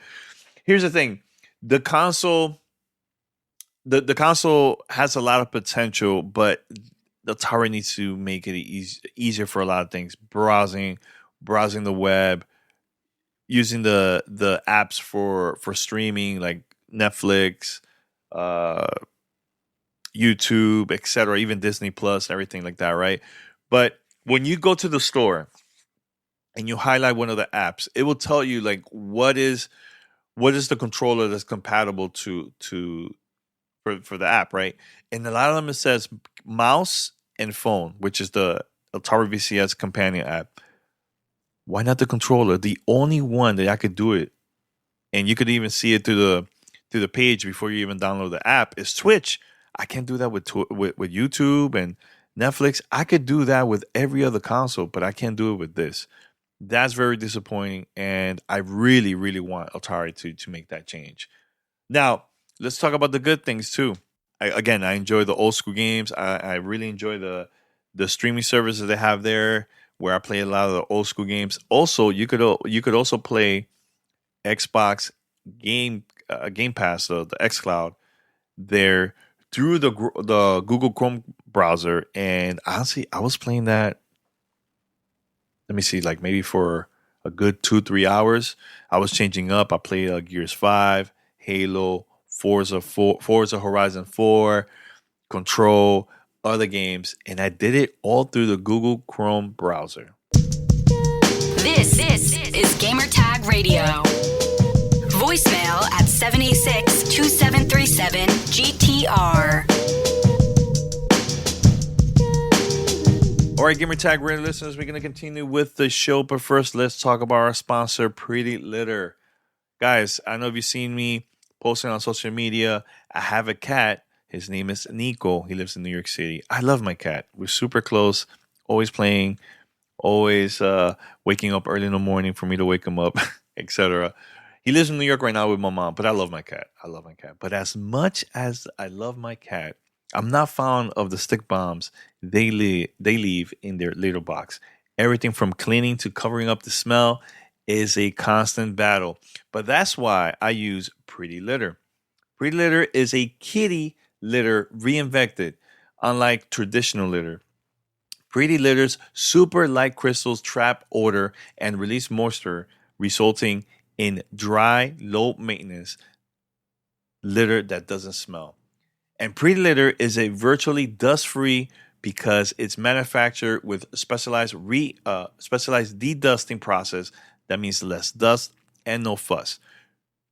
here's the thing: the console, the console has a lot of potential, but the Atari needs to make it easier for a lot of things. Browsing the web, using the apps for streaming like Netflix, YouTube, etc. Even Disney Plus, everything like that, right? But when you go to the store and you highlight one of the apps, it will tell you like what is the controller that's compatible to for the app, right? And a lot of them it says mouse and phone, which is the Atari VCS companion app. Why not the controller? The only one that I could do it, and you could even see it through the page before you even download the app, is Twitch. I can't do that with YouTube and Netflix. I could do that with every other console, but I can't do it with this. That's very disappointing, and I really, really want Atari to make that change. Now, let's talk about the good things too. I enjoy the old school games. I really enjoy the streaming services they have there, where I play a lot of the old school games. Also, you could also play Xbox Game Pass, the XCloud, there through the Google Chrome browser. And honestly, I was playing that. Let me see, like maybe for a good 2-3 hours. I was changing up. I played Gears 5, Halo, Forza Horizon 4, Control, other games, and I did it all through the Google Chrome browser. This is Gamertag Radio. Voicemail at 786-2737-GTR. All right, Gamertag Radio listeners, we're going to continue with the show, but first, let's talk about our sponsor, PrettyLitter. Guys, I know if you've seen me posting on social media, I have a cat. His name is Nico. He lives in New York City. I love my cat. We're super close, always playing, always waking up early in the morning for me to wake him up, etc. He lives in New York right now with my mom, but I love my cat. But as much as I love my cat, I'm not fond of the stick bombs they leave in their litter box. Everything from cleaning to covering up the smell is a constant battle. But that's why I use PrettyLitter. PrettyLitter is a kitty litter reinvented, unlike traditional litter. PrettyLitter's super light crystals trap odor and release moisture, resulting in dry, low maintenance litter that doesn't smell. And PrettyLitter is a virtually dust-free because it's manufactured with specialized dedusting process. That means less dust and no fuss.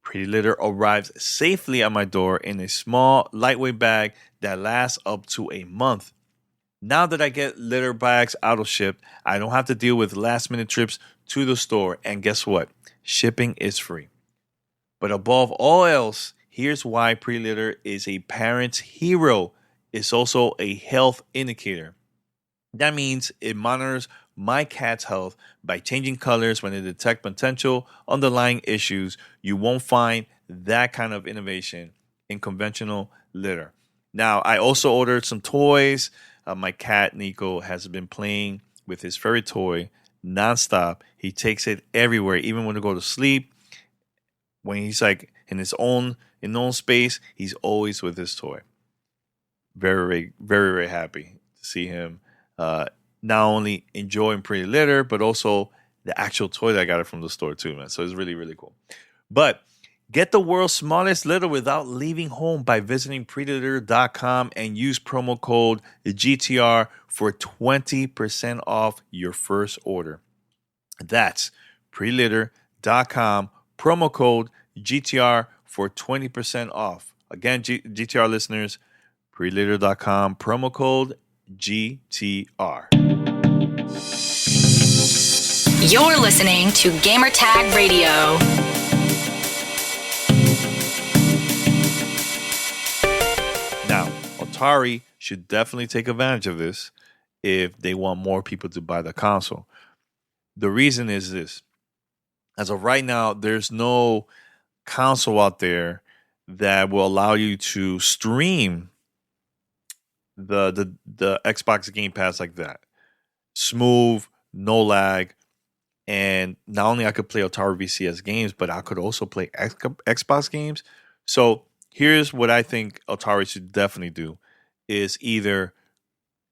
PrettyLitter arrives safely at my door in a small, lightweight bag that lasts up to a month. Now that I get litter bags auto-shipped, I don't have to deal with last-minute trips to the store. And guess what? Shipping is free. But above all else, here's why PrettyLitter is a parent's hero. It's also a health indicator. That means it monitors my cat's health by changing colors when it detects potential underlying issues. You won't find that kind of innovation in conventional litter. Now, I also ordered some toys. My cat, Nico, has been playing with his furry toy nonstop. He takes it everywhere, even when he go to sleep. When he's like in his own space, he's always with his toy. Very, very, very happy to see him not only enjoying PrettyLitter, but also the actual toy that I got it from the store too, man. So it's really, really cool. But get the world's smallest litter without leaving home by visiting PrettyLitter.com and use promo code GTR for 20% off your first order. That's PrettyLitter.com, promo code GTR for 20% off. Again, GTR listeners, PrettyLitter.com, promo code GTR. You're listening to Gamertag Radio. Now, Atari should definitely take advantage of this if they want more people to buy the console. The reason is this. As of right now, there's no console out there that will allow you to stream the Xbox Game Pass like that. Smooth, no lag, and not only I could play Atari VCS games, but I could also play Xbox games. So here's what I think Atari should definitely do is either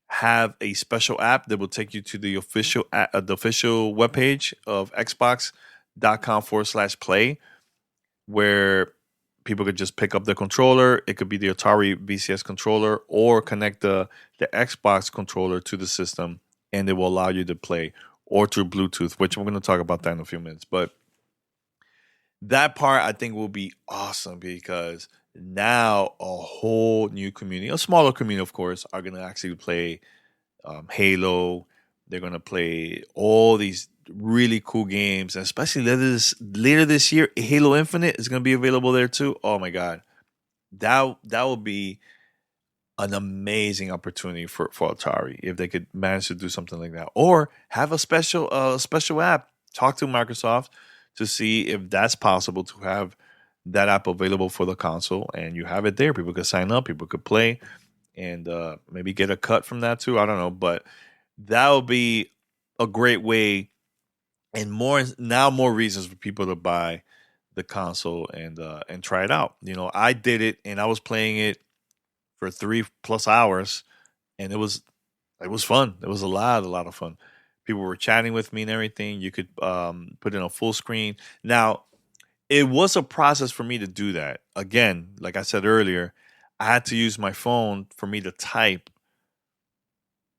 have a special app that will take you to the official webpage of xbox.com/play, where people could just pick up the controller. It could be the Atari VCS controller, or connect the Xbox controller to the system, and it will allow you to play. or through Bluetooth, which we're going to talk about that in a few minutes. But that part I think will be awesome because now a whole new community, a smaller community, of course, are going to actually play Halo. They're going to play all these really cool games, and especially later this year, Halo Infinite is going to be available there too. Oh my God, that will be an amazing opportunity for Atari if they could manage to do something like that, or have a special app. Talk to Microsoft to see if that's possible to have that app available for the console, and you have it there. People could sign up, people could play, and maybe get a cut from that too. I don't know, but that would be a great way, and more reasons for people to buy the console and try it out. You know, I did it, and I was playing it for 3+ hours, and it was fun. It was a lot of fun. People were chatting with me and everything. You could put in a full screen. Now, it was a process for me to do that. Again, like I said earlier, I had to use my phone for me to type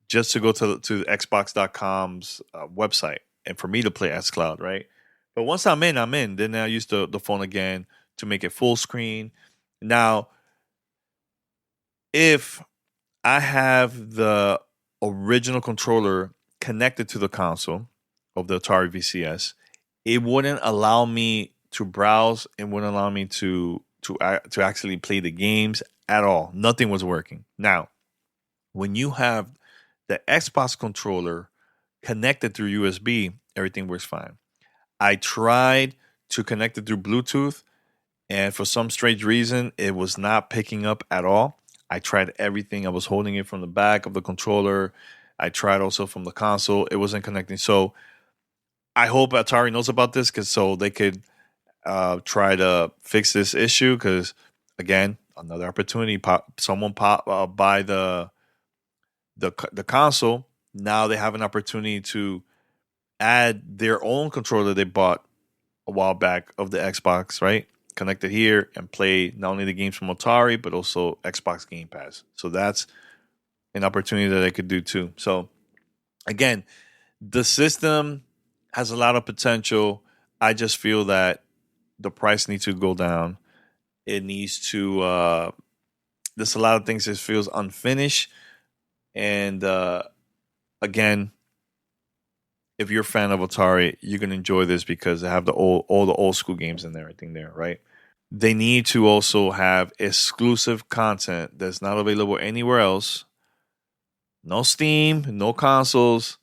just to go to Xbox.com's website and for me to play xCloud, right? But once I'm in. Then I use the phone again to make it full screen. Now, if I have the original controller connected to the console of the Atari VCS, it wouldn't allow me to browse. It wouldn't allow me to actually play the games at all. Nothing was working. Now, when you have the Xbox controller connected through USB, everything works fine. I tried to connect it through Bluetooth, and for some strange reason, it was not picking up at all. I tried everything. I was holding it from the back of the controller. I tried also from the console. It wasn't connecting. So I hope Atari knows about this, so they could try to fix this issue. Because again, another opportunity. Someone buy the console. Now they have an opportunity to add their own controller they bought a while back of the Xbox, right? Connect it here and play not only the games from Atari, but also Xbox Game Pass. So that's an opportunity that they could do too. So again, the system has a lot of potential. I just feel that the price needs to go down. It needs to, there's a lot of things that feels unfinished. And again, if you're a fan of Atari, you're gonna enjoy this because they have all the old school games and everything there, right? They need to also have exclusive content that's not available anywhere else. No Steam, no consoles,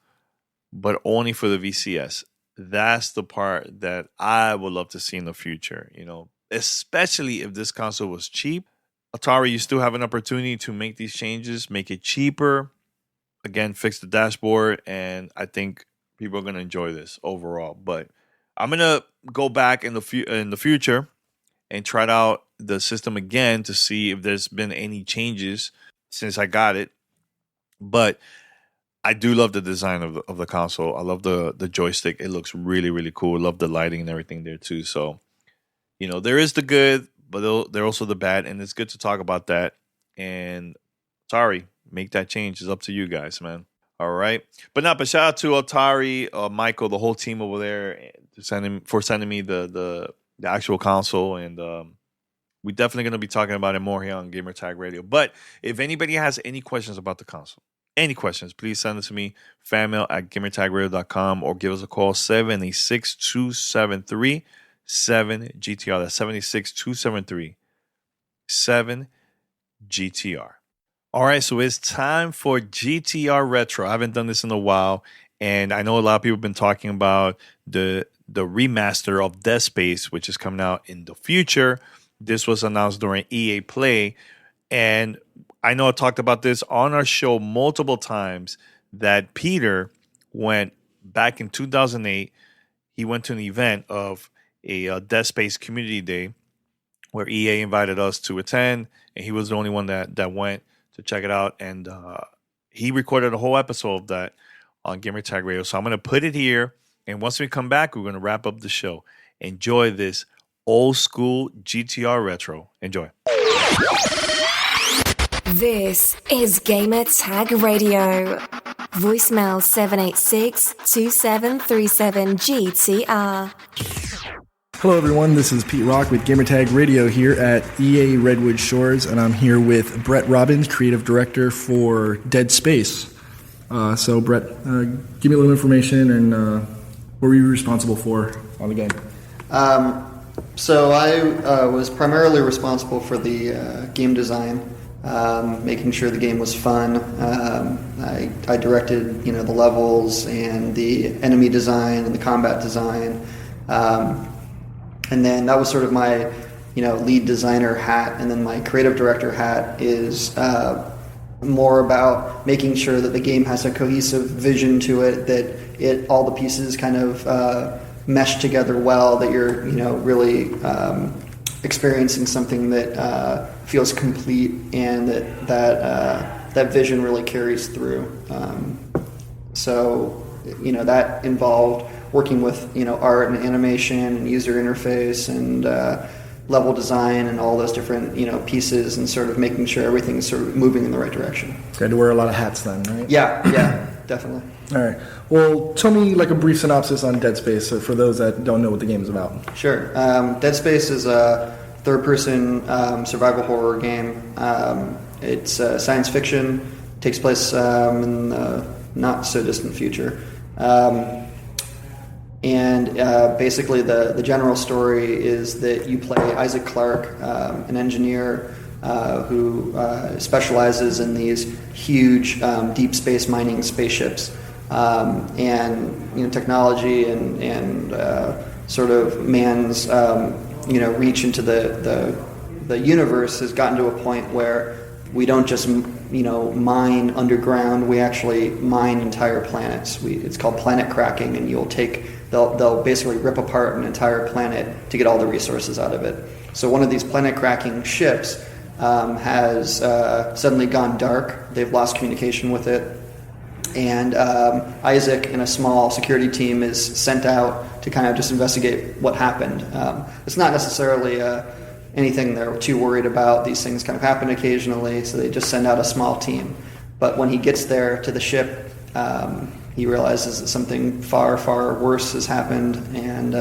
but only for the VCS. That's the part that I would love to see in the future, you know, especially if this console was cheap. Atari, you still have an opportunity to make these changes, make it cheaper. Again, fix the dashboard, and I think people are going to enjoy this overall. But I'm going to go back in the future and try out the system again to see if there's been any changes since I got it. But I do love the design of the console. I love the joystick. It looks really, really cool. I love the lighting and everything there too. So, you know, there is the good, but there are also the bad. And it's good to talk about that. And sorry, make that change. It's up to you guys, man. All right. But shout out to Atari, Michael, the whole team over there for sending me the actual console. And we're definitely going to be talking about it more here on Gamer Tag Radio. But if anybody has any questions about the console, any questions, please send it to me, fanmail@gamertagradio.com, or give us a call, 786-273-7GTR. That's 786-273-7GTR. All right, so it's time for GTR Retro. I haven't done this in a while, and I know a lot of people have been talking about the remaster of Dead Space, which is coming out in the future. This was announced during EA Play, and I know I talked about this on our show multiple times, that Peter went back in 2008. He went to an event of a Dead Space Community Day where EA invited us to attend, and he was the only one that went to check it out. And he recorded a whole episode of that on Gamer Tag Radio. So I'm going to put it here, and once we come back, we're going to wrap up the show. Enjoy this old school GTR Retro. Enjoy. This is Gamer Tag Radio. Voicemail 786-2737-GTR. Hello everyone, this is Pete Rock with Gamertag Radio here at EA Redwood Shores, and I'm here with Brett Robbins, Creative Director for Dead Space. So Brett, give me a little information and what were you responsible for on the game? So I was primarily responsible for the game design, making sure the game was fun. I directed, the levels and the enemy design and the combat design. And then that was sort of my, lead designer hat. And then my creative director hat is more about making sure that the game has a cohesive vision to it, that all the pieces kind of mesh together well, that you're, really experiencing something that feels complete and that vision really carries through. So that involved working with art and animation and user interface and level design and all those different pieces, and sort of making sure everything's sort of moving in the right direction. So I had to wear a lot of hats then, right? Yeah, definitely. All right. Well, tell me like a brief synopsis on Dead Space for those that don't know what the game is about. Sure. Dead Space is a third-person survival horror game. It's science fiction. Takes place in the not-so-distant future. And basically the general story is that you play Isaac Clarke, an engineer who specializes in these huge deep space mining spaceships. And technology and sort of man's reach into the universe has gotten to a point where we don't just mine underground. We actually mine entire planets. It's called planet cracking, and they'll basically rip apart an entire planet to get all the resources out of it. So one of these planet cracking ships has suddenly gone dark. They've lost communication with it. And Isaac and a small security team is sent out to kind of just investigate what happened. It's not necessarily anything they're too worried about. These things kind of happen occasionally, so they just send out a small team. But when he gets there to the ship, he realizes that something far, far worse has happened, and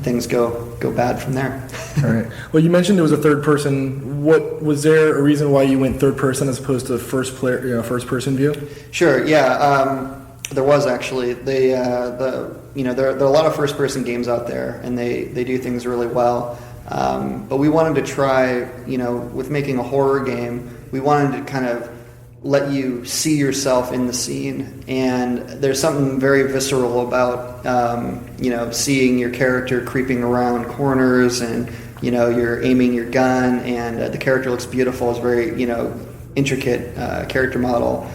things go bad from there. All right. Well, you mentioned it was a third person. What was there a reason why you went third person as opposed to first person view? Sure. Yeah. There was actually. There are a lot of first person games out there, and they do things really well. But we wanted to try, with making a horror game, we wanted to kind of let you see yourself in the scene. And there's something very visceral about, seeing your character creeping around corners, and, you're aiming your gun, and the character looks beautiful. It's very, intricate character model.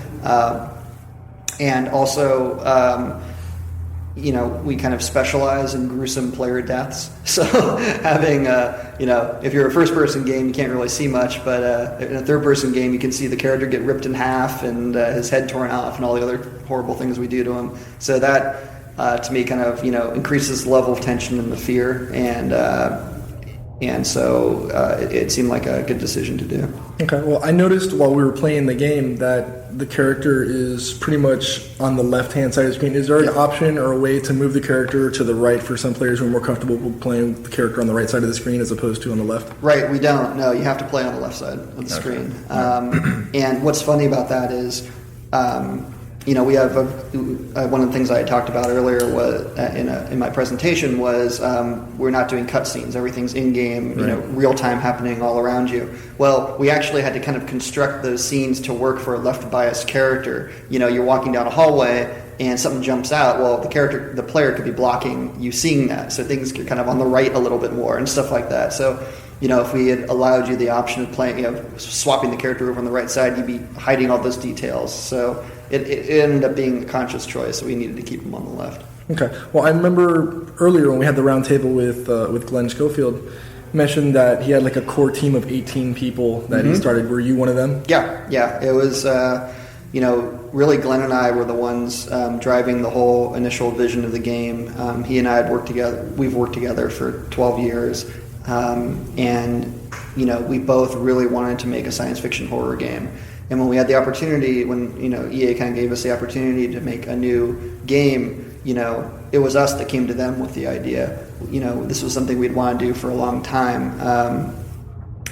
And also, we kind of specialize in gruesome player deaths. So having, if you're a first-person game, you can't really see much, but in a third-person game, you can see the character get ripped in half and his head torn off and all the other horrible things we do to him. So that, to me, kind of, increases the level of tension and the fear, and so it seemed like a good decision to do. Okay. Well, I noticed while we were playing the game that the character is pretty much on the left-hand side of the screen. Is there an option or a way to move the character to the right for some players who are more comfortable playing with the character on the right side of the screen as opposed to on the left? Right. We don't. No, you have to play on the left side of the screen. And what's funny about that is, we have one of the things I had talked about earlier was in my presentation was we're not doing cutscenes. Everything's in-game, real-time happening all around you. Well, we actually had to kind of construct those scenes to work for a left-biased character. You're walking down a hallway and something jumps out. Well, the player could be blocking you seeing that, so things get kind of on the right a little bit more and stuff like that. So, if we had allowed you the option of playing, swapping the character over on the right side, you'd be hiding all those details. So it ended up being a conscious choice, so we needed to keep them on the left. Okay. Well, I remember earlier when we had the round table with Glenn Schofield, mentioned that he had like a core team of 18 people that he started. Were you one of them? Yeah. It was, really Glenn and I were the ones driving the whole initial vision of the game. He and I had worked together. We've worked together for 12 years. And we both really wanted to make a science fiction horror game. And when we had the opportunity, when EA kind of gave us the opportunity to make a new game, it was us that came to them with the idea. This was something we'd want to do for a long time,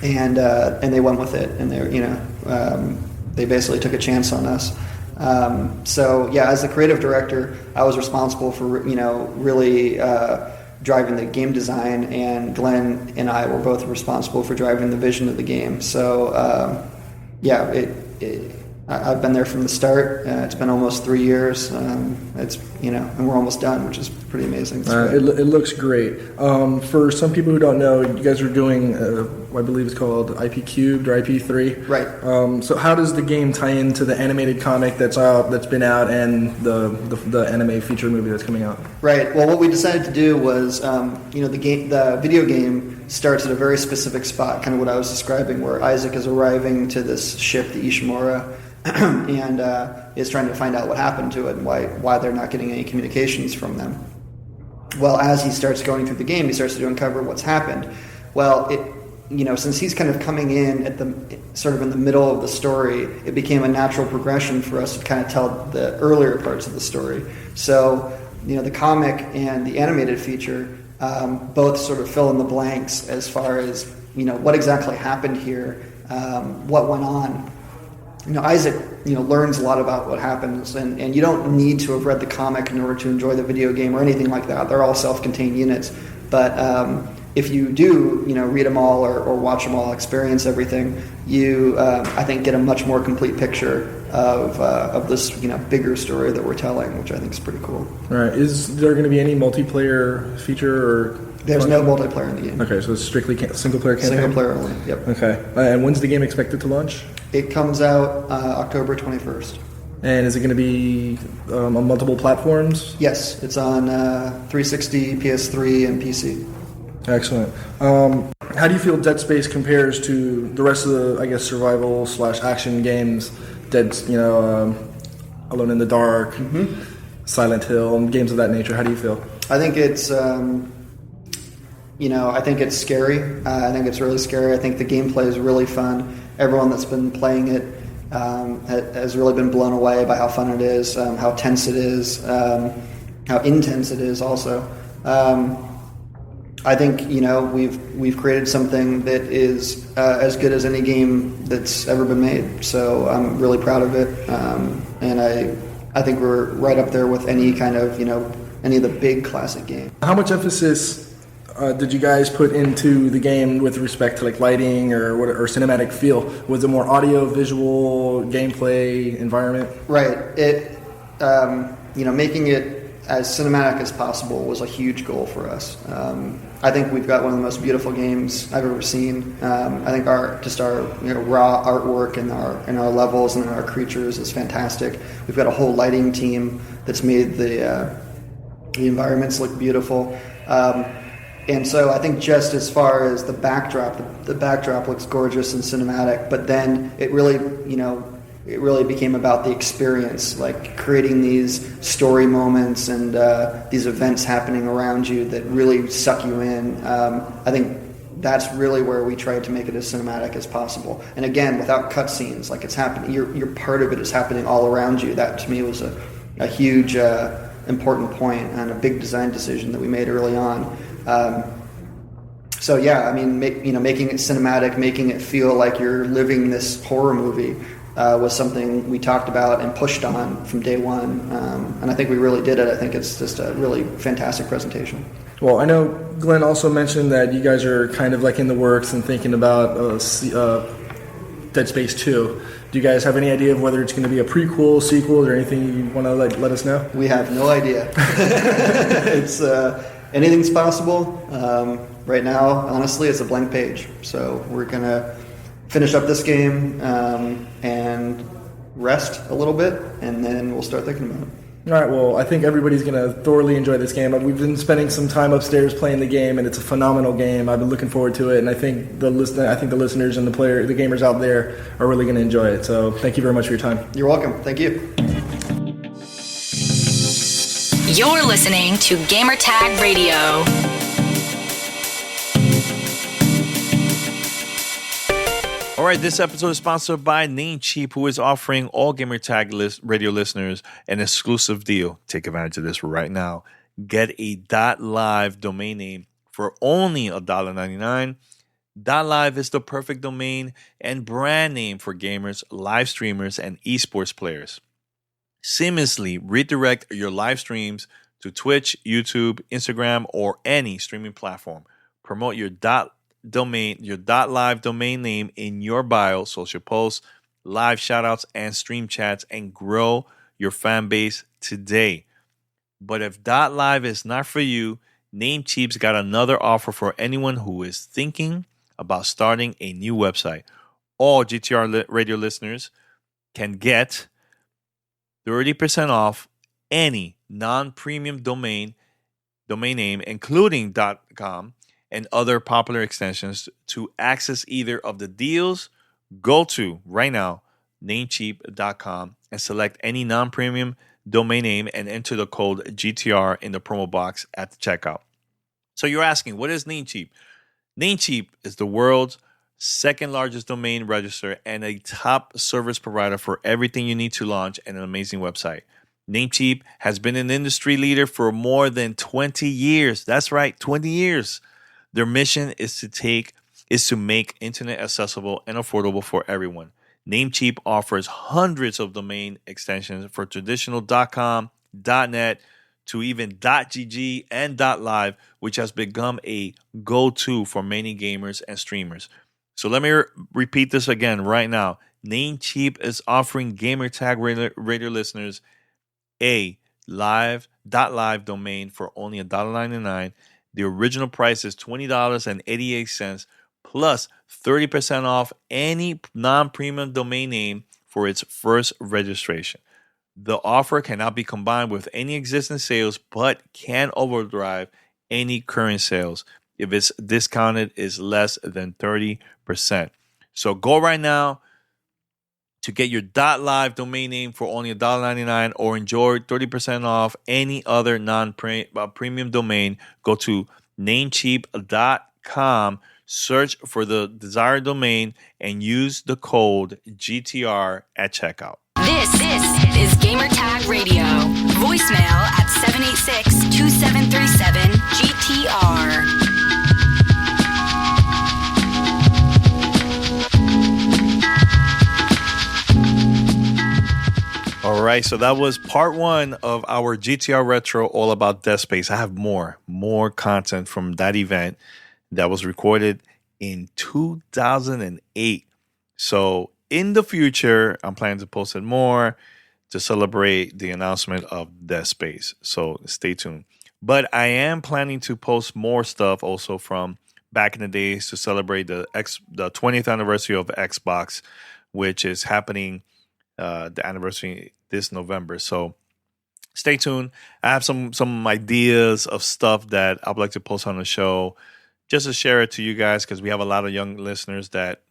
and they went with it, and they basically took a chance on us. So yeah, as the creative director, I was responsible for really driving the game design, and Glenn and I were both responsible for driving the vision of the game. So I've been there from the start. It's been almost 3 years. And we're almost done, which is pretty amazing. It looks great. For some people who don't know, you guys are doing, I believe it's called IP Cubed or IP3. Right. So how does the game tie into the animated comic that's been out, and the anime feature movie that's coming out? Right. Well, what we decided to do was, the video game starts at a very specific spot, kind of what I was describing, where Isaac is arriving to this ship, the Ishimura, and is trying to find out what happened to it and why they're not getting any communications from them. Well, as he starts going through the game, he starts to uncover what's happened. Well, since he's kind of coming in at the sort of in the middle of the story, it became a natural progression for us to kind of tell the earlier parts of the story. So, the comic and the animated feature both sort of fill in the blanks as far as what exactly happened here, what went on. Isaac, learns a lot about what happens, and you don't need to have read the comic in order to enjoy the video game or anything like that. They're all self-contained units. But if you do, read them all or watch them all, experience everything, you, I think, get a much more complete picture of this, bigger story that we're telling, which I think is pretty cool. All right. Is there going to be any multiplayer feature or? There's no multiplayer in the game. Okay, so it's strictly single-player campaign? Single player only, yep. Okay. And when's the game expected to launch? It comes out October 21st. And is it going to be on multiple platforms? Yes, it's on 360, PS3, and PC. Excellent. How do you feel Dead Space compares to the rest of the, survival / action games? Alone in the Dark, Silent Hill, and games of that nature. How do you feel? I think it's... I think it's scary. I think it's really scary. I think the gameplay is really fun. Everyone that's been playing it has really been blown away by how fun it is, how tense it is, how intense it is also. I think, we've created something that is as good as any game that's ever been made. So I'm really proud of it. And I think we're right up there with any kind of, any of the big classic games. How much emphasis did you guys put into the game with respect to lighting or cinematic feel? Was it more audio, visual, gameplay, environment? Right. It, making it as cinematic as possible was a huge goal for us. I think we've got one of the most beautiful games I've ever seen. I think our raw artwork and our levels and our creatures is fantastic. We've got a whole lighting team that's made the environments look beautiful. And so I think just as far as the backdrop looks gorgeous and cinematic, but then it really became about the experience, like creating these story moments and these events happening around you that really suck you in. I think that's really where we tried to make it as cinematic as possible. And again, without cutscenes, like it's happening, you're part of it is happening all around you. That to me was a huge important point and a big design decision that we made early on. Making it cinematic, making it feel like you're living this horror movie was something we talked about and pushed on from day one. And I think we really did it. I think it's just a really fantastic presentation. Well, I know Glenn also mentioned that you guys are kind of in the works and thinking about Dead Space 2. Do you guys have any idea of whether it's going to be a prequel, sequel, or anything you want to let us know? We have no idea. It's anything's possible. Right now, honestly, it's a blank page. So we're going to finish up this game and rest a little bit, and then we'll start thinking about it. All right, well, I think everybody's going to thoroughly enjoy this game. We've been spending some time upstairs playing the game, and it's a phenomenal game. I've been looking forward to it, and I think the listeners and the gamers out there are really going to enjoy it. So thank you very much for your time. You're welcome. Thank you. You're listening to Gamertag Radio. All right, this episode is sponsored by Namecheap, who is offering all Gamertag radio listeners an exclusive deal. Take advantage of this right now. Get a .live domain name for only $1.99. .live is the perfect domain and brand name for gamers, live streamers, and esports players. Seamlessly redirect your live streams to Twitch, YouTube, Instagram, or any streaming platform. Promote your .live domain name in your bio, social posts, live shoutouts, and stream chats, and grow your fan base today. But if .live is not for you, Namecheap's got another offer for anyone who is thinking about starting a new website. All GTR radio listeners can get 30% off any non-premium domain name, including .com, and other popular extensions. To access either of the deals, go to right now namecheap.com and select any non-premium domain name and enter the code GTR in the promo box at the checkout. So you're asking, what is Namecheap? Namecheap is the world's second largest domain register and a top service provider for everything you need to launch an amazing website. Namecheap has been an industry leader for more than 20 years. That's right, 20 years. Their mission is to make internet accessible and affordable for everyone. Namecheap offers hundreds of domain extensions for traditional .com, .net, to even .gg and .live, which has become a go-to for many gamers and streamers. So let me repeat this again right now. Namecheap is offering Gamertag radio listeners a .live domain for only $1.99. The original price is $20.88 plus 30% off any non-premium domain name for its first registration. The offer cannot be combined with any existing sales, but can overdrive any current sales if its discounted is less than 30%. So go right now to get your .live domain name for only $1.99 or enjoy 30% off any other non-premium domain. Go to namecheap.com, search for the desired domain, and use the code GTR at checkout. This is Gamertag Radio. Voicemail at 786-2737-GTR. All right, so that was part one of our GTR Retro all about Dead Space. I have more content from that event that was recorded in 2008. So in the future, I'm planning to post it more to celebrate the announcement of Dead Space. So stay tuned. But I am planning to post more stuff also from back in the days to celebrate the 20th anniversary of Xbox, which is happening the anniversary this November. So stay tuned. I have some ideas of stuff that I'd like to post on the show just to share it to you guys, because we have a lot of young listeners that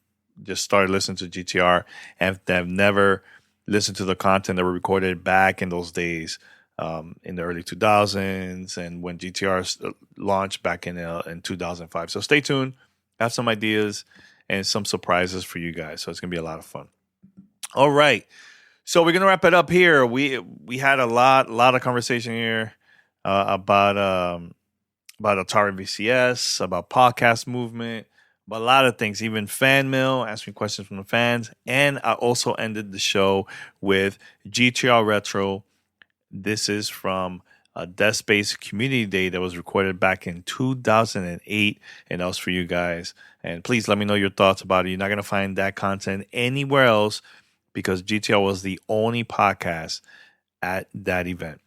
just started listening to GTR and have never listened to the content that were recorded back in those days, in the early 2000s and when GTR launched back in 2005. So stay tuned. I have some ideas and some surprises for you guys. So it's going to be a lot of fun. All right. So we're going to wrap it up here. We had a lot of conversation here about Atari VCS, about podcast movement, about a lot of things, even fan mail, asking questions from the fans. And I also ended the show with GTR Retro. This is from a Dead Space Community Day that was recorded back in 2008. And that was for you guys. And please let me know your thoughts about it. You're not going to find that content anywhere else, because GTR was the only podcast at that event.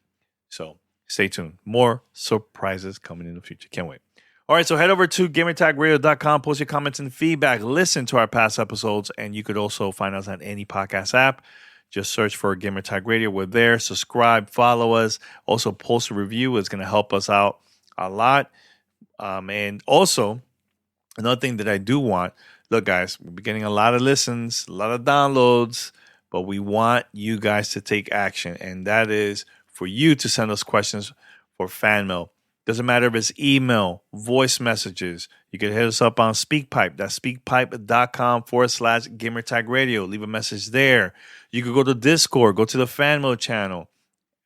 So stay tuned. More surprises coming in the future. Can't wait. All right, so head over to gamertagradio.com, post your comments and feedback, listen to our past episodes, and you could also find us on any podcast app. Just search for Gamertag Radio. We're there. Subscribe, follow us. Also, post a review. It's going to help us out a lot. And also, another thing that I do want, look, guys, we're getting a lot of listens, a lot of downloads, but we want you guys to take action, and that is for you to send us questions for fan mail. Doesn't matter if it's email, voice messages. You can hit us up on SpeakPipe. That's speakpipe.com/gamertagradio. Leave a message there. You could go to Discord, go to the fan mail channel,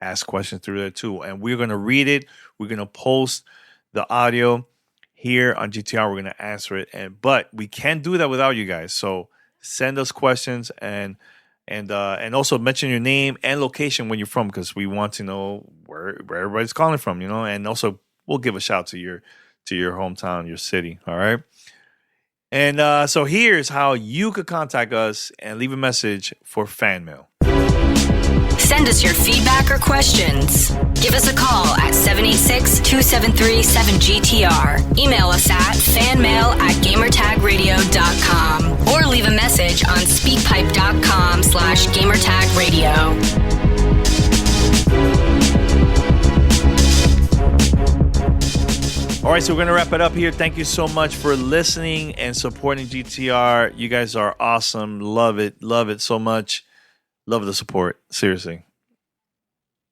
ask questions through there too. And we're going to read it. We're going to post the audio here on GTR. We're going to answer it. But we can't do that without you guys. So send us questions and also mention your name and location when you're from, because we want to know where everybody's calling from, and also we'll give a shout to your hometown, your city. All right. And so here's how you could contact us and leave a message for fan mail. Send us your feedback or questions. Give us a call at 786-273-7GTR. Email us at fanmail@gamertagradio.com or leave a message on speakpipe.com/gamertagradio. All right, so we're going to wrap it up here. Thank you so much for listening and supporting GTR. You guys are awesome. Love it so much. Love the support, seriously.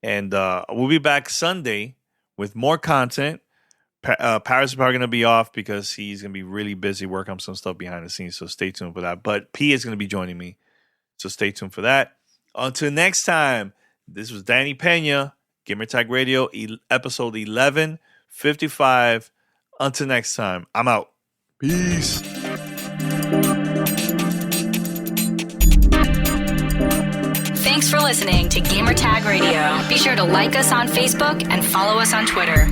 And we'll be back Sunday with more content. Paris is probably going to be off because he's going to be really busy working on some stuff behind the scenes, so stay tuned for that. But P is going to be joining me, so stay tuned for that. Until next time, this was Danny Pena, Gamer Tag Radio, episode 1155. Until next time, I'm out. Peace. Thanks for listening to Gamer Tag Radio. Be sure to like us on Facebook and follow us on Twitter.